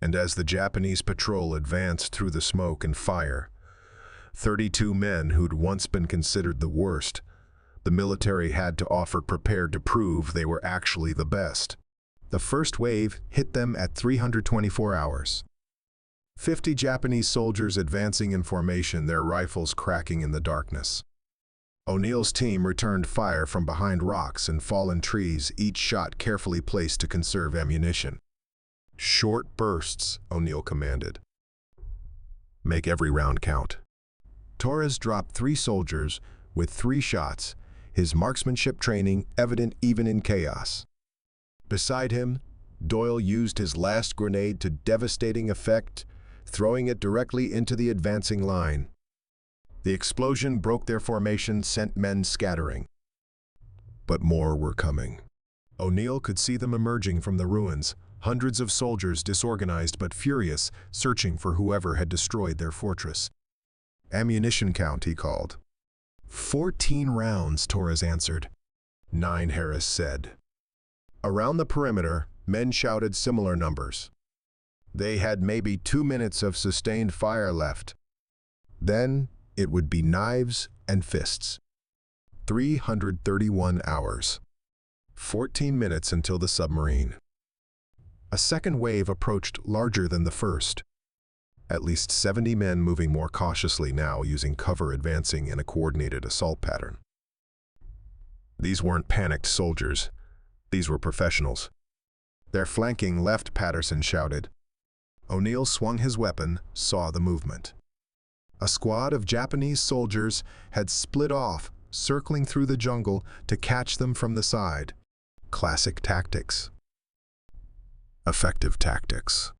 And as the Japanese patrol advanced through the smoke and fire, 32 men who'd once been considered the worst, the military had to offer, prepared to prove they were actually the best. The first wave hit them at 324 hours. 50 Japanese soldiers advancing in formation, their rifles cracking in the darkness. O'Neill's team returned fire from behind rocks and fallen trees, each shot carefully placed to conserve ammunition. Short bursts, O'Neill commanded. Make every round count. Torres dropped 3 soldiers with 3 shots, his marksmanship training evident even in chaos. Beside him, Doyle used his last grenade to devastating effect, throwing it directly into the advancing line. The explosion broke their formation, sent men scattering. But more were coming. O'Neill could see them emerging from the ruins, hundreds of soldiers disorganized but furious, searching for whoever had destroyed their fortress. Ammunition count, he called. 14 rounds, Torres answered. 9, Harris said. Around the perimeter, men shouted similar numbers. They had maybe 2 minutes of sustained fire left. Then it would be knives and fists. 331 hours. 14 minutes until the submarine. A second wave approached, larger than the first. At least 70 men moving more cautiously now, using cover, advancing in a coordinated assault pattern. These weren't panicked soldiers. These were professionals. Their flanking left, Patterson shouted. O'Neill swung his weapon, saw the movement. A squad of Japanese soldiers had split off, circling through the jungle to catch them from the side. Classic tactics. Effective tactics.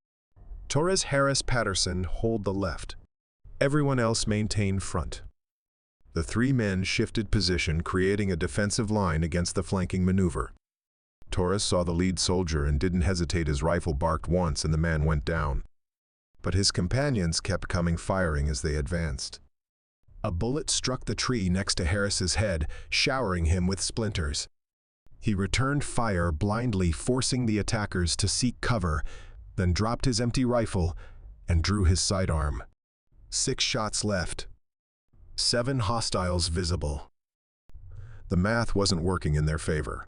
Torres, Harris, Patterson hold the left. Everyone else maintain front. The 3 men shifted position, creating a defensive line against the flanking maneuver. Torres saw the lead soldier and didn't hesitate. His rifle barked once and the man went down. But his companions kept coming, firing as they advanced. A bullet struck the tree next to Harris's head, showering him with splinters. He returned fire blindly, forcing the attackers to seek cover, then dropped his empty rifle and drew his sidearm. 6 shots left. 7 hostiles visible. The math wasn't working in their favor.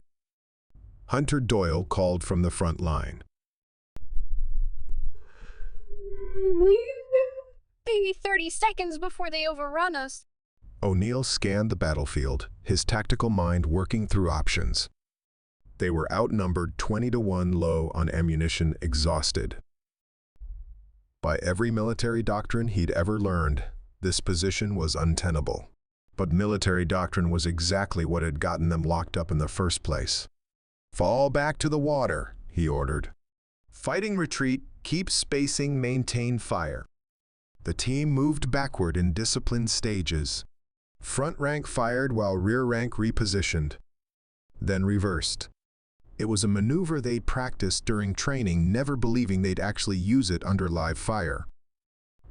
Hunter Doyle called from the front line. Maybe 30 seconds before they overrun us. O'Neill scanned the battlefield, his tactical mind working through options. They were outnumbered 20-1, low on ammunition, exhausted. By every military doctrine he'd ever learned, this position was untenable. But military doctrine was exactly what had gotten them locked up in the first place. Fall back to the water, he ordered. Fighting retreat, keep spacing, maintain fire. The team moved backward in disciplined stages. Front rank fired while rear rank repositioned, then reversed. It was a maneuver they'd practiced during training, never believing they'd actually use it under live fire.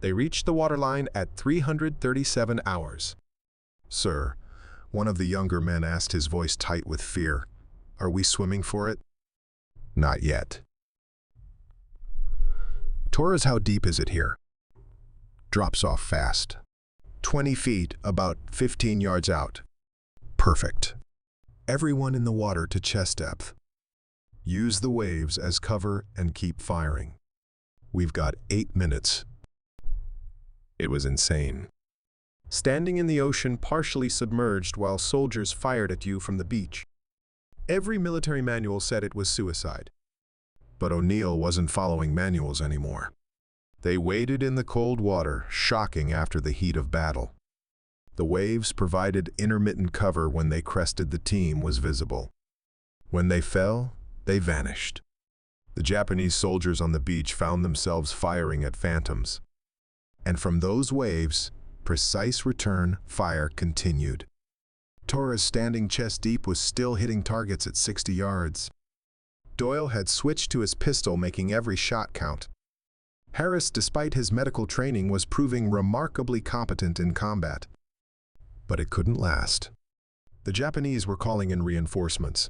They reached the waterline at 337 hours. Sir, one of the younger men asked, his voice tight with fear. Are we swimming for it? Not yet. Torres, how deep is it here? Drops off fast. 20 feet, about 15 yards out. Perfect. Everyone in the water to chest depth. Use the waves as cover and keep firing. We've got 8 minutes. It was insane. Standing in the ocean, partially submerged, while soldiers fired at you from the beach. Every military manual said it was suicide. But O'Neill wasn't following manuals anymore. They waded in the cold water, shocking after the heat of battle. The waves provided intermittent cover. When they crested, the team was visible. When they fell, they vanished. The Japanese soldiers on the beach found themselves firing at phantoms. And from those waves, precise return fire continued. Torres, standing chest deep, was still hitting targets at 60 yards. Doyle had switched to his pistol, making every shot count. Harris, despite his medical training, was proving remarkably competent in combat. But it couldn't last. The Japanese were calling in reinforcements.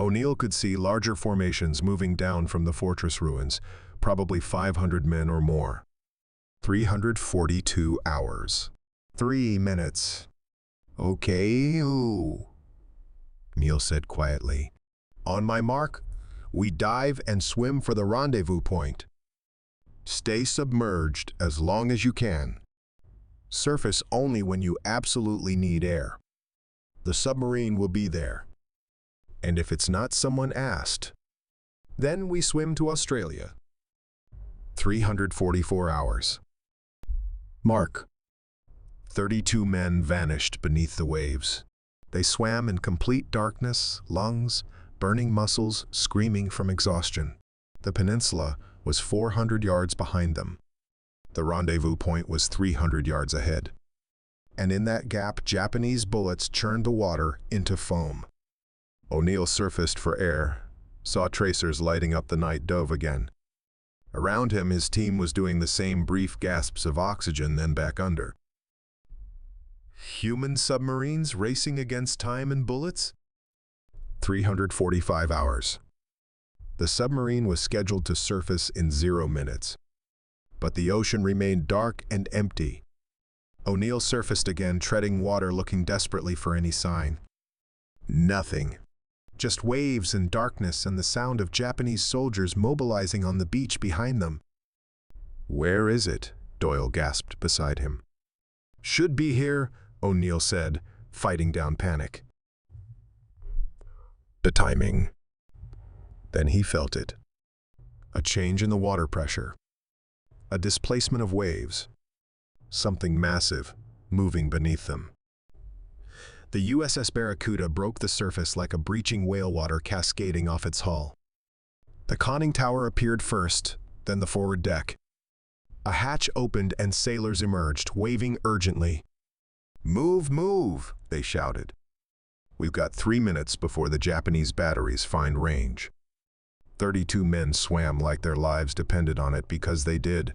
O'Neill could see larger formations moving down from the fortress ruins, probably 500 men or more. 342 hours. 3 minutes. Okay, Neil said quietly. On my mark, we dive and swim for the rendezvous point. Stay submerged as long as you can. Surface only when you absolutely need air. The submarine will be there. And if it's not someone asked, then we swim to Australia. 344 hours. Mark. 32 men vanished beneath the waves. They swam in complete darkness, lungs, burning muscles, screaming from exhaustion. The peninsula was 400 yards behind them. The rendezvous point was 300 yards ahead. And in that gap, Japanese bullets churned the water into foam. O'Neill surfaced for air, saw tracers lighting up the night dove again. Around him, his team was doing the same brief gasps of oxygen, then back under. Human submarines racing against time and bullets? 345 hours. The submarine was scheduled to surface in 0 minutes. But the ocean remained dark and empty. O'Neill surfaced again, treading water, looking desperately for any sign. Nothing. Just waves and darkness and the sound of Japanese soldiers mobilizing on the beach behind them. "Where is it?" Doyle gasped beside him. "Should be here," O'Neill said, fighting down panic. The timing. Then he felt it. A change in the water pressure. A displacement of waves. Something massive, moving beneath them. The USS Barracuda broke the surface like a breaching whale water cascading off its hull. The conning tower appeared first, then the forward deck. A hatch opened and sailors emerged, waving urgently. "Move, move," they shouted. "We've got 3 minutes before the Japanese batteries find range." 32 men swam like their lives depended on it, because they did.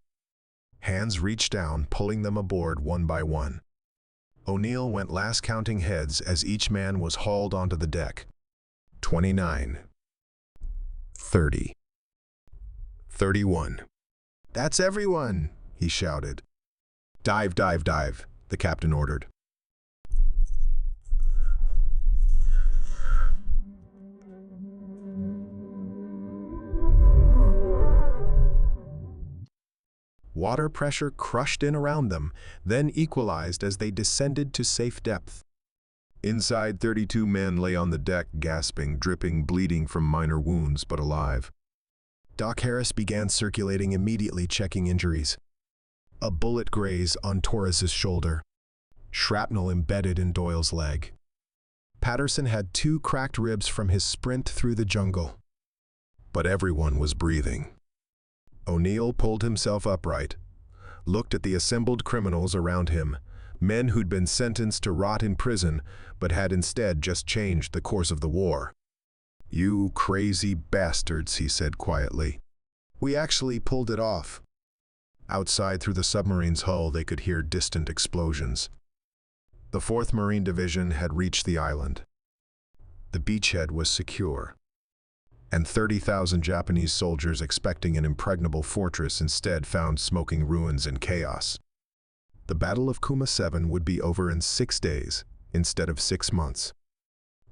Hands reached down, pulling them aboard one by one. O'Neill went last, counting heads as each man was hauled onto the deck. 29. 30. 31. "That's everyone," he shouted. "Dive, dive, dive," the captain ordered. Water pressure crushed in around them, then equalized as they descended to safe depth. Inside, 32 men lay on the deck, gasping, dripping, bleeding from minor wounds, but alive. Doc Harris began circulating, immediately checking injuries. A bullet graze on Torres's shoulder. Shrapnel embedded in Doyle's leg. Patterson had 2 cracked ribs from his sprint through the jungle. But everyone was breathing. O'Neill pulled himself upright, looked at the assembled criminals around him, men who'd been sentenced to rot in prison, but had instead just changed the course of the war. "You crazy bastards," he said quietly. "We actually pulled it off." Outside, through the submarine's hull, they could hear distant explosions. The 4th Marine Division had reached the island. The beachhead was secure. And 30,000 Japanese soldiers expecting an impregnable fortress instead found smoking ruins and chaos. The Battle of Kuma 7 would be over in 6 days instead of 6 months.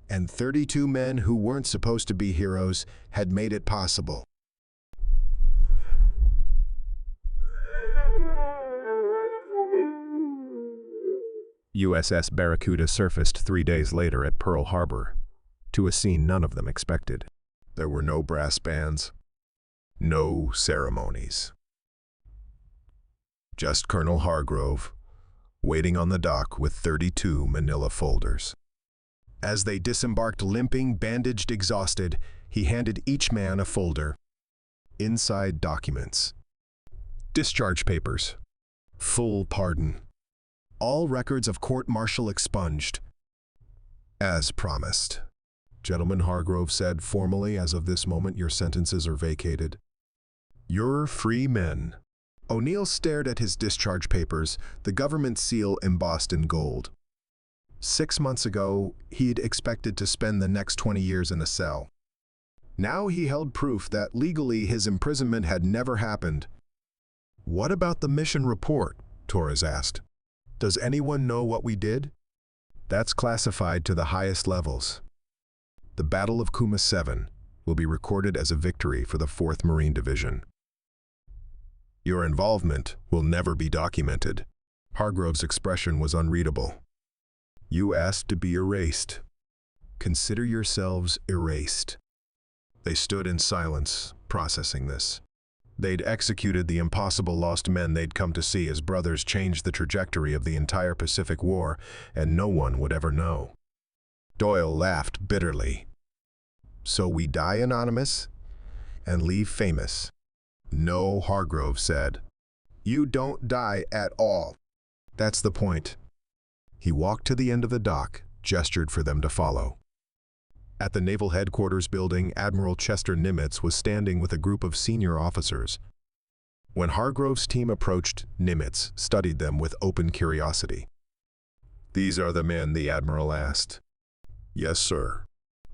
And 32 men who weren't supposed to be heroes had made it possible. USS Barracuda surfaced 3 days later at Pearl Harbor, to a scene none of them expected. There were no brass bands, no ceremonies. Just Colonel Hargrove, waiting on the dock with 32 manila folders. As they disembarked, limping, bandaged, exhausted, he handed each man a folder. Inside, documents. Discharge papers. Full pardon. All records of court-martial expunged. As promised. "Gentlemen," Hargrove said formally, "as of this moment your sentences are vacated. You're free men." O'Neill stared at his discharge papers, the government seal embossed in gold. 6 months ago, he'd expected to spend the next 20 years in a cell. Now he held proof that legally his imprisonment had never happened. "What about the mission report?" Torres asked. "Does anyone know what we did?" "That's classified to the highest levels. The Battle of Kuma 7 will be recorded as a victory for the 4th Marine Division. Your involvement will never be documented." Hargrove's expression was unreadable. You asked to be erased. Consider yourselves erased. They stood in silence, processing this. They'd executed the impossible lost men they'd come to see as brothers changed the trajectory of the entire Pacific War, and no one would ever know. Doyle laughed bitterly. So we die anonymous and leave famous? No, Hargrove said. You don't die at all. That's the point. He walked to the end of the dock, gestured for them to follow. At the Naval Headquarters building, Admiral Chester Nimitz was standing with a group of senior officers. When Hargrove's team approached, Nimitz studied them with open curiosity. These are the men, the Admiral asked. Yes, sir.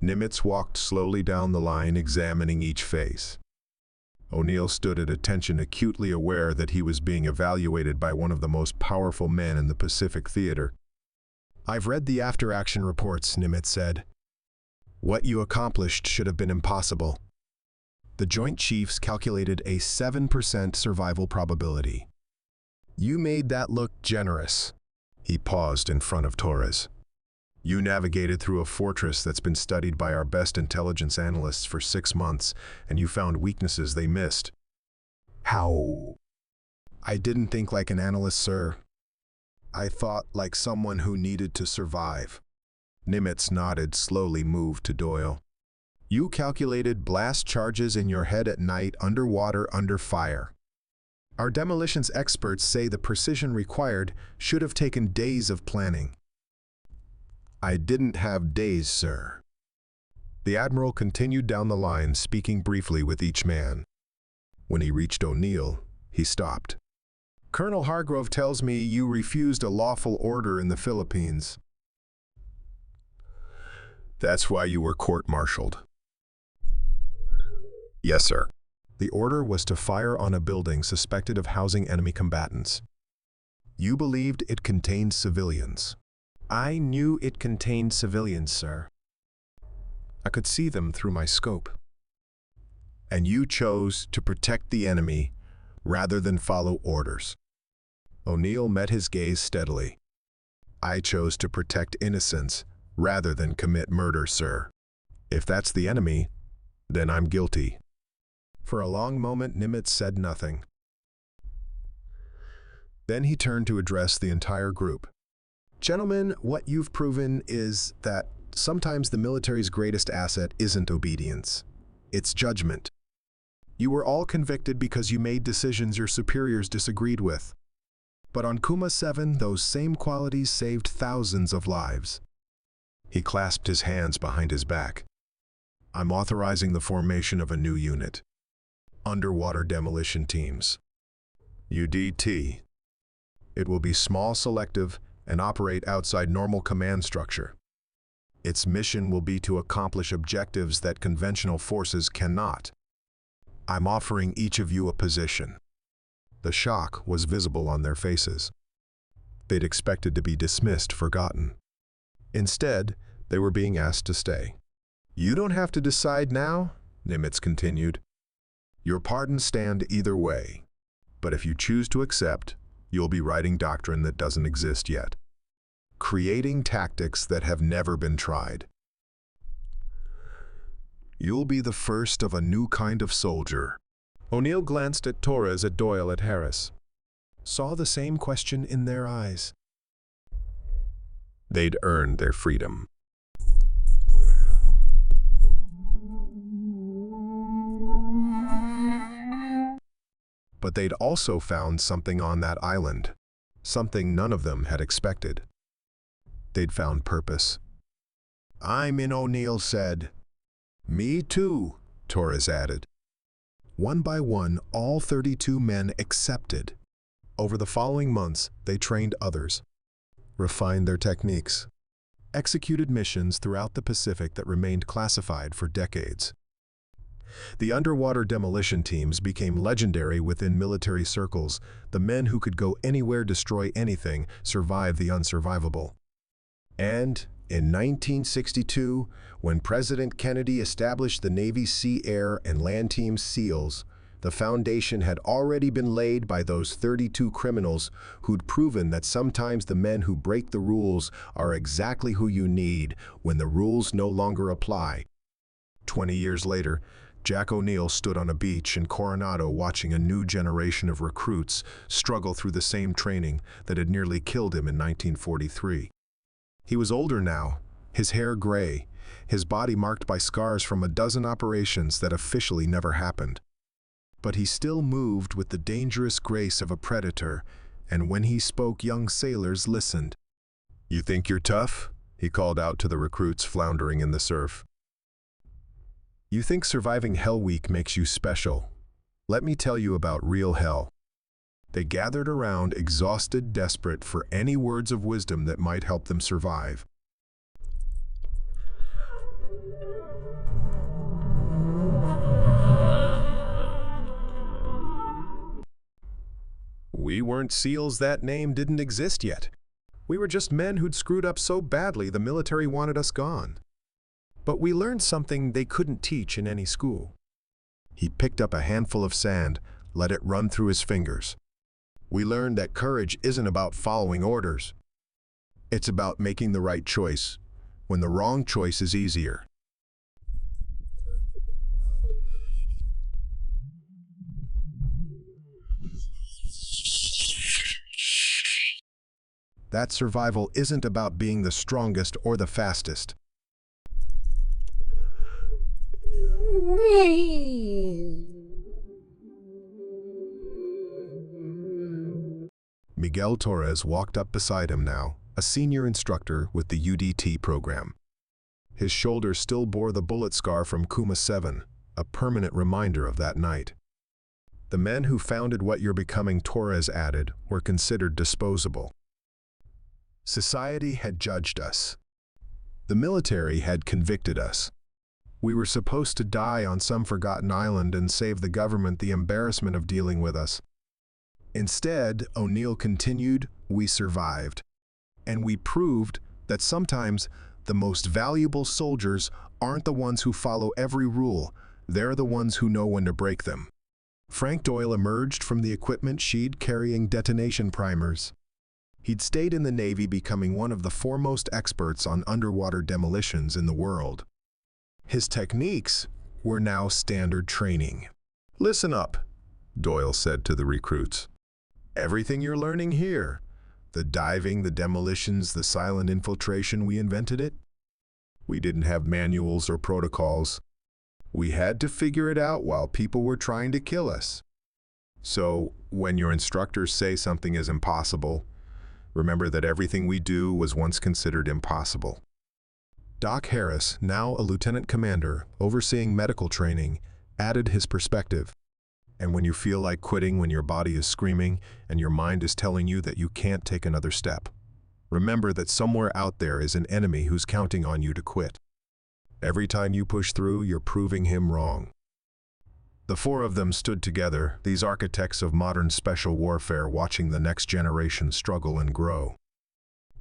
Nimitz walked slowly down the line, examining each face. O'Neill stood at attention, acutely aware that he was being evaluated by one of the most powerful men in the Pacific Theater. I've read the after-action reports, Nimitz said. What you accomplished should have been impossible. The Joint Chiefs calculated a 7% survival probability. You made that look generous. He paused in front of Torres. You navigated through a fortress that's been studied by our best intelligence analysts for 6 months, and you found weaknesses they missed. How? I didn't think like an analyst, sir. I thought like someone who needed to survive. Nimitz nodded, slowly moved to Doyle. You calculated blast charges in your head at night, underwater, under fire. Our demolitions experts say the precision required should have taken days of planning. I didn't have days, sir. The Admiral continued down the line, speaking briefly with each man. When he reached O'Neill, he stopped. Colonel Hargrove tells me you refused a lawful order in the Philippines. That's why you were court-martialed. Yes, sir. The order was to fire on a building suspected of housing enemy combatants. You believed it contained civilians. I knew it contained civilians, sir. I could see them through my scope. And you chose to protect the enemy rather than follow orders. O'Neill met his gaze steadily. I chose to protect innocents rather than commit murder, sir. If that's the enemy, then I'm guilty. For a long moment, Nimitz said nothing. Then he turned to address the entire group. Gentlemen, what you've proven is that sometimes the military's greatest asset isn't obedience. It's judgment. You were all convicted because you made decisions your superiors disagreed with. But on Kuma 7, those same qualities saved thousands of lives. He clasped his hands behind his back. I'm authorizing the formation of a new unit. Underwater demolition teams. UDT. It will be small, selective, and operate outside normal command structure. Its mission will be to accomplish objectives that conventional forces cannot. I'm offering each of you a position. The shock was visible on their faces. They'd expected to be dismissed, forgotten. Instead, they were being asked to stay. You don't have to decide now, Nimitz continued. Your pardons stand either way. But if you choose to accept, you'll be writing doctrine that doesn't exist yet. Creating tactics that have never been tried. You'll be the first of a new kind of soldier. O'Neill glanced at Torres, at Doyle, at Harris. Saw the same question in their eyes. They'd earned their freedom. But they'd also found something on that island, something none of them had expected. They'd found purpose. I'm in, O'Neill said. Me too, Torres added. One by one, all 32 men accepted. Over the following months, they trained others, refined their techniques, executed missions throughout the Pacific that remained classified for decades. The underwater demolition teams became legendary within military circles. The men who could go anywhere, destroy anything, survive the unsurvivable. And in 1962, when President Kennedy established the Navy Sea, Air, and Land Team SEALs, The foundation had already been laid by those 32 criminals who'd proven that sometimes the men who break the rules are exactly who you need when the rules no longer apply. 20 years later, Jack O'Neill stood on a beach in Coronado watching a new generation of recruits struggle through the same training that had nearly killed him in 1943. He was older now, his hair gray, his body marked by scars from a dozen operations that officially never happened. But he still moved with the dangerous grace of a predator, and when he spoke, young sailors listened. "You think you're tough?" he called out to the recruits floundering in the surf. "You think surviving Hell Week makes you special? Let me tell you about real hell." They gathered around, exhausted, desperate for any words of wisdom that might help them survive. We weren't SEALs. That name didn't exist yet. We were just men who'd screwed up so badly the military wanted us gone. But we learned something they couldn't teach in any school. He picked up a handful of sand, let it run through his fingers. We learned that courage isn't about following orders. It's about making the right choice, when the wrong choice is easier. That survival isn't about being the strongest or the fastest. Miguel Torres walked up beside him now, a senior instructor with the UDT program. His shoulder still bore the bullet scar from Kuma 7, a permanent reminder of that night. The men who founded what you're becoming, Torres added, were considered disposable. Society had judged us. The military had convicted us. We were supposed to die on some forgotten island and save the government the embarrassment of dealing with us. Instead, O'Neill continued, we survived. And we proved that sometimes the most valuable soldiers aren't the ones who follow every rule, they're the ones who know when to break them. Frank Doyle emerged from the equipment shed carrying detonation primers. He'd stayed in the Navy, becoming one of the foremost experts on underwater demolitions in the world. His techniques were now standard training. "Listen up," Doyle said to the recruits. "Everything you're learning here, the diving, the demolitions, the silent infiltration, we invented it. We didn't have manuals or protocols. We had to figure it out while people were trying to kill us. So when your instructors say something is impossible, remember that everything we do was once considered impossible." Doc Harris, now a lieutenant commander overseeing medical training, added his perspective. "And when you feel like quitting, when your body is screaming and your mind is telling you that you can't take another step, remember that somewhere out there is an enemy who's counting on you to quit. Every time you push through, you're proving him wrong." The four of them stood together, these architects of modern special warfare, watching the next generation struggle and grow.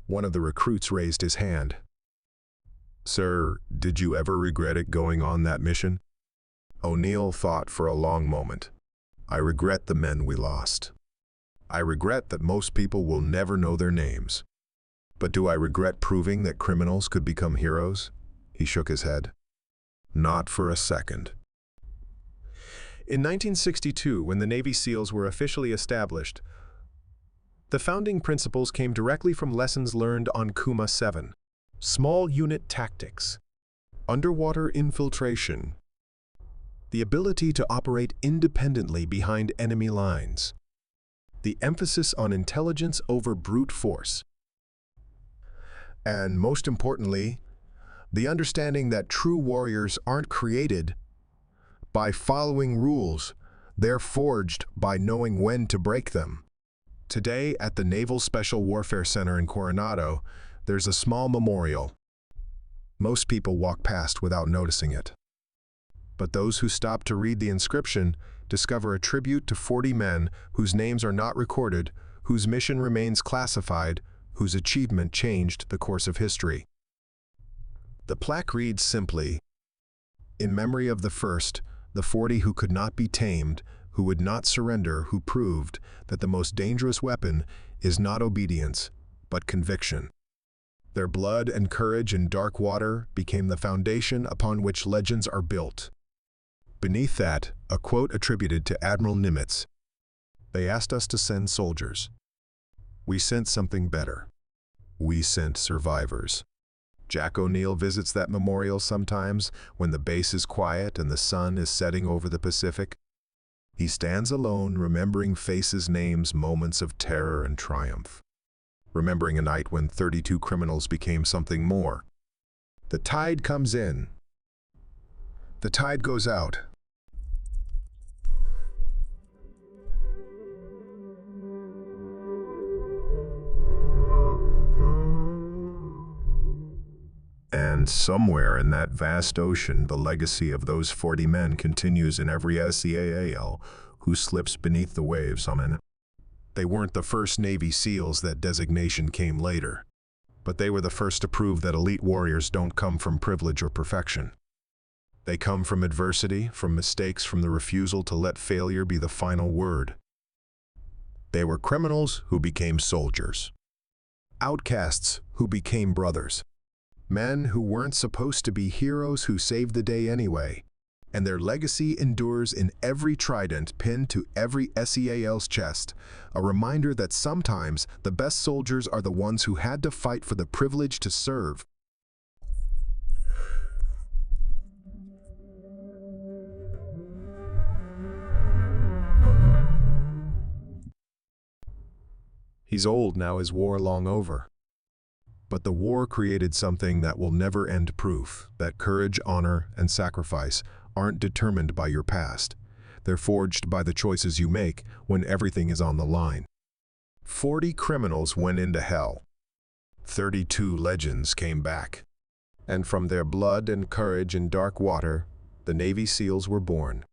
One of the recruits raised his hand. "Sir, did you ever regret it going on that mission?" O'Neill thought for a long moment. "I regret the men we lost. I regret that most people will never know their names. But do I regret proving that criminals could become heroes?" He shook his head. "Not for a second." In 1962, when the Navy SEALs were officially established, the founding principles came directly from lessons learned on Kuma 7. Small unit tactics, underwater infiltration, the ability to operate independently behind enemy lines, the emphasis on intelligence over brute force, and most importantly, the understanding that true warriors aren't created by following rules, they're forged by knowing when to break them. Today, at the Naval Special Warfare Center in Coronado, there's a small memorial. Most people walk past without noticing it. But those who stop to read the inscription discover a tribute to 40 men whose names are not recorded, whose mission remains classified, whose achievement changed the course of history. The plaque reads simply, "In memory of the first, the 40 who could not be tamed, who would not surrender, who proved that the most dangerous weapon is not obedience, but conviction. Their blood and courage in dark water became the foundation upon which legends are built. Beneath that, a quote attributed to Admiral Nimitz. They asked us to send soldiers. We sent something better. We sent survivors. Jack O'Neill visits that memorial sometimes when the base is quiet and the sun is setting over the Pacific. He stands alone, remembering faces, names, moments of terror and triumph. Remembering a night when 32 criminals became something more. The tide comes in. The tide goes out. And somewhere in that vast ocean, the legacy of those 40 men continues in every SEAL who slips beneath the waves. They weren't the first Navy SEALs. That designation came later. But they were the first to prove that elite warriors don't come from privilege or perfection. They come from adversity, from mistakes, from the refusal to let failure be the final word. They were criminals who became soldiers. Outcasts who became brothers. Men who weren't supposed to be heroes who saved the day anyway. And their legacy endures in every trident pinned to every SEAL's chest, a reminder that sometimes the best soldiers are the ones who had to fight for the privilege to serve. He's old now, his war long over. But the war created something that will never end, proof that courage, honor, and sacrifice aren't determined by your past. They're forged by the choices you make when everything is on the line. 40 criminals went into hell. 32 legends came back. And from their blood and courage in dark water, the Navy SEALs were born.